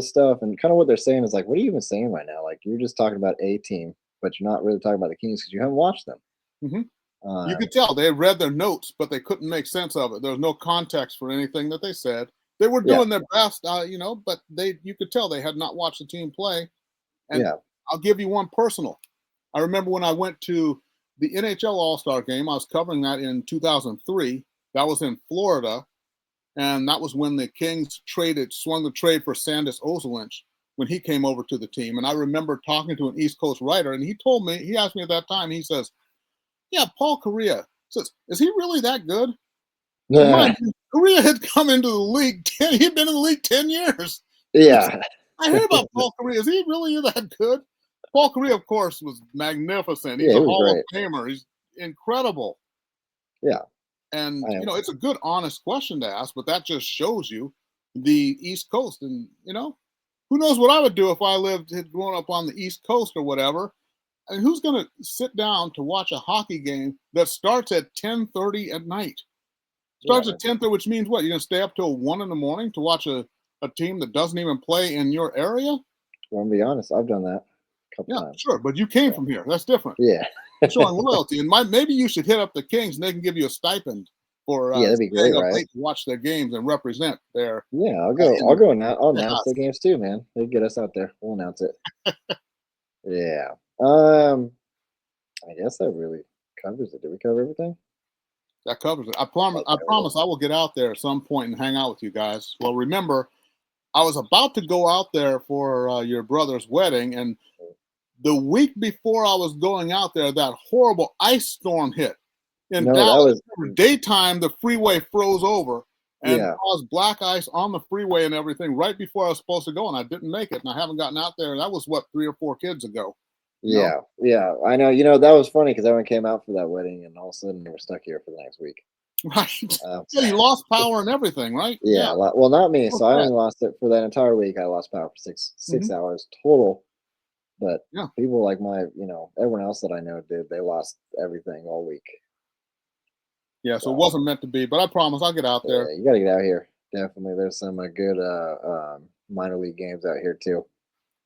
A: stuff, and kind of what they're saying is like, what are you even saying right now? Like you're just talking about a team, but you're not really talking about the Kings because you haven't watched them.
D: Mm-hmm. You could tell they had read their notes, but they couldn't make sense of it. There was no context for anything that they said. They were doing their best, but you could tell they had not watched the team play. And I'll give you one personal. I remember when I went to the NHL All-Star game, I was covering that in 2003. That was in Florida. And that was when the Kings swung the trade for Sandis Ozolinsh when he came over to the team. And I remember talking to an East Coast writer, and he asked me at that time, he says, yeah, Paul Kariya says, is he really that good? Yeah. Kariya had come into the league. He'd been in the league 10 years.
A: Yeah.
D: I heard about Paul Kariya. Is he really that good? Paul Kariya, of course, was magnificent. He's a Hall of Famer. He's incredible.
A: Yeah.
D: And, it's a good, honest question to ask, but that just shows you the East Coast. And, who knows what I would do if I had grown up on the East Coast or whatever. And who's going to sit down to watch a hockey game that starts at 10:30 at night? Starts at 10:30, which means what? You're going to stay up till 1 a.m. to watch a team that doesn't even play in your area?
A: Well, I'm going to be honest. I've done that a couple times.
D: Sure. But you came from here. That's different.
A: Yeah.
D: Showing loyalty. And maybe you should hit up the Kings and they can give you a stipend for
A: that'd be great, right?
D: to watch their games and represent their.
A: Yeah, I'll go and I'll announce the games too, man. They get us out there. We'll announce it. Yeah. I guess that really covers it. Did we cover everything?
D: That covers it. I promise I will get out there at some point and hang out with you guys. Well, remember, I was about to go out there for your brother's wedding, and the week before I was going out there, that horrible ice storm hit. In Dallas, daytime, the freeway froze over, and
A: Yeah.
D: caused black ice on the freeway and everything right before I was supposed to go, and I didn't make it, and I haven't gotten out there. That was, what, 3 or 4 kids ago. You know?
A: Yeah. I know. You know, that was funny because everyone came out for that wedding, and all of a sudden they were stuck here for the next week.
D: Right. Yeah, you lost power and everything, right?
A: Yeah. Well, not me.
D: What's
A: So I
D: that?
A: only lost it for that entire week. I lost power for six hours total. But
D: Yeah.
A: people like everyone else that I know did. They lost everything all week.
D: Yeah, so it wasn't meant to be, but I promise I'll get out there.
A: Yeah, you got to get out here. Definitely. There's some good minor league games out here too.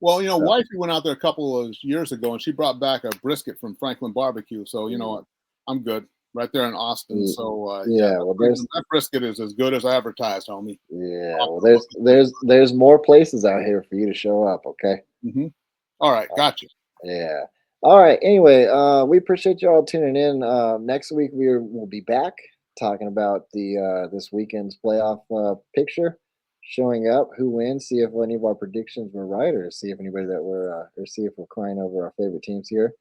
D: Well, wifey went out there a couple of years ago, and she brought back a brisket from Franklin Barbecue. So, you know what? I'm good right there in Austin. So,
A: well,
D: that brisket is as good as advertised, homie.
A: Yeah, well, there's more places out here for you to show up. Okay.
D: All right, gotcha.
A: Yeah. All right. Anyway, we appreciate y'all tuning in. Next week we'll be back talking about the this weekend's playoff picture, showing up, who wins, see if any of our predictions were right, or see if anybody that or see if we're crying over our favorite teams here.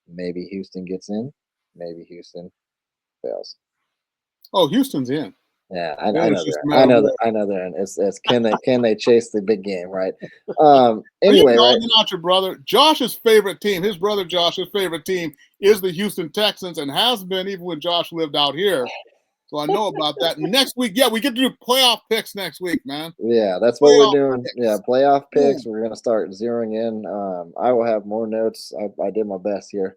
A: Maybe Houston gets in. Maybe Houston fails.
D: Oh, Houston's in.
A: Yeah, I
D: Then
A: know
D: it's just a
A: they're. I
D: matter
A: know
D: of
A: that. I know they're. It's can they chase the big game, right?
D: Are
A: Anyway,
D: you
A: right?
D: dogging out your brother? Josh's favorite team, his brother Josh's favorite team, is the Houston Texans, and has been even when Josh lived out here. So I know about that. Next week, yeah, we get to do playoff picks next week, man.
A: Yeah, that's what we're doing.
D: Picks.
A: Yeah, playoff picks.
D: Boom.
A: We're gonna start zeroing in. I will have more notes. I did my best here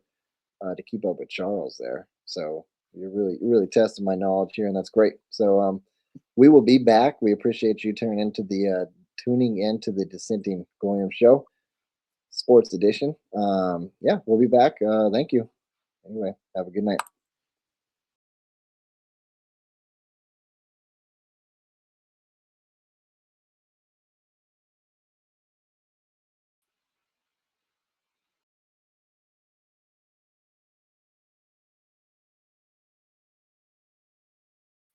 A: to keep up with Charles there. So you're really testing my knowledge here, and that's great. So we will be back. We appreciate you tuning into the Dissenting Goyim Show, Sports Edition. Yeah, we'll be back. Thank you. Anyway, have a good night.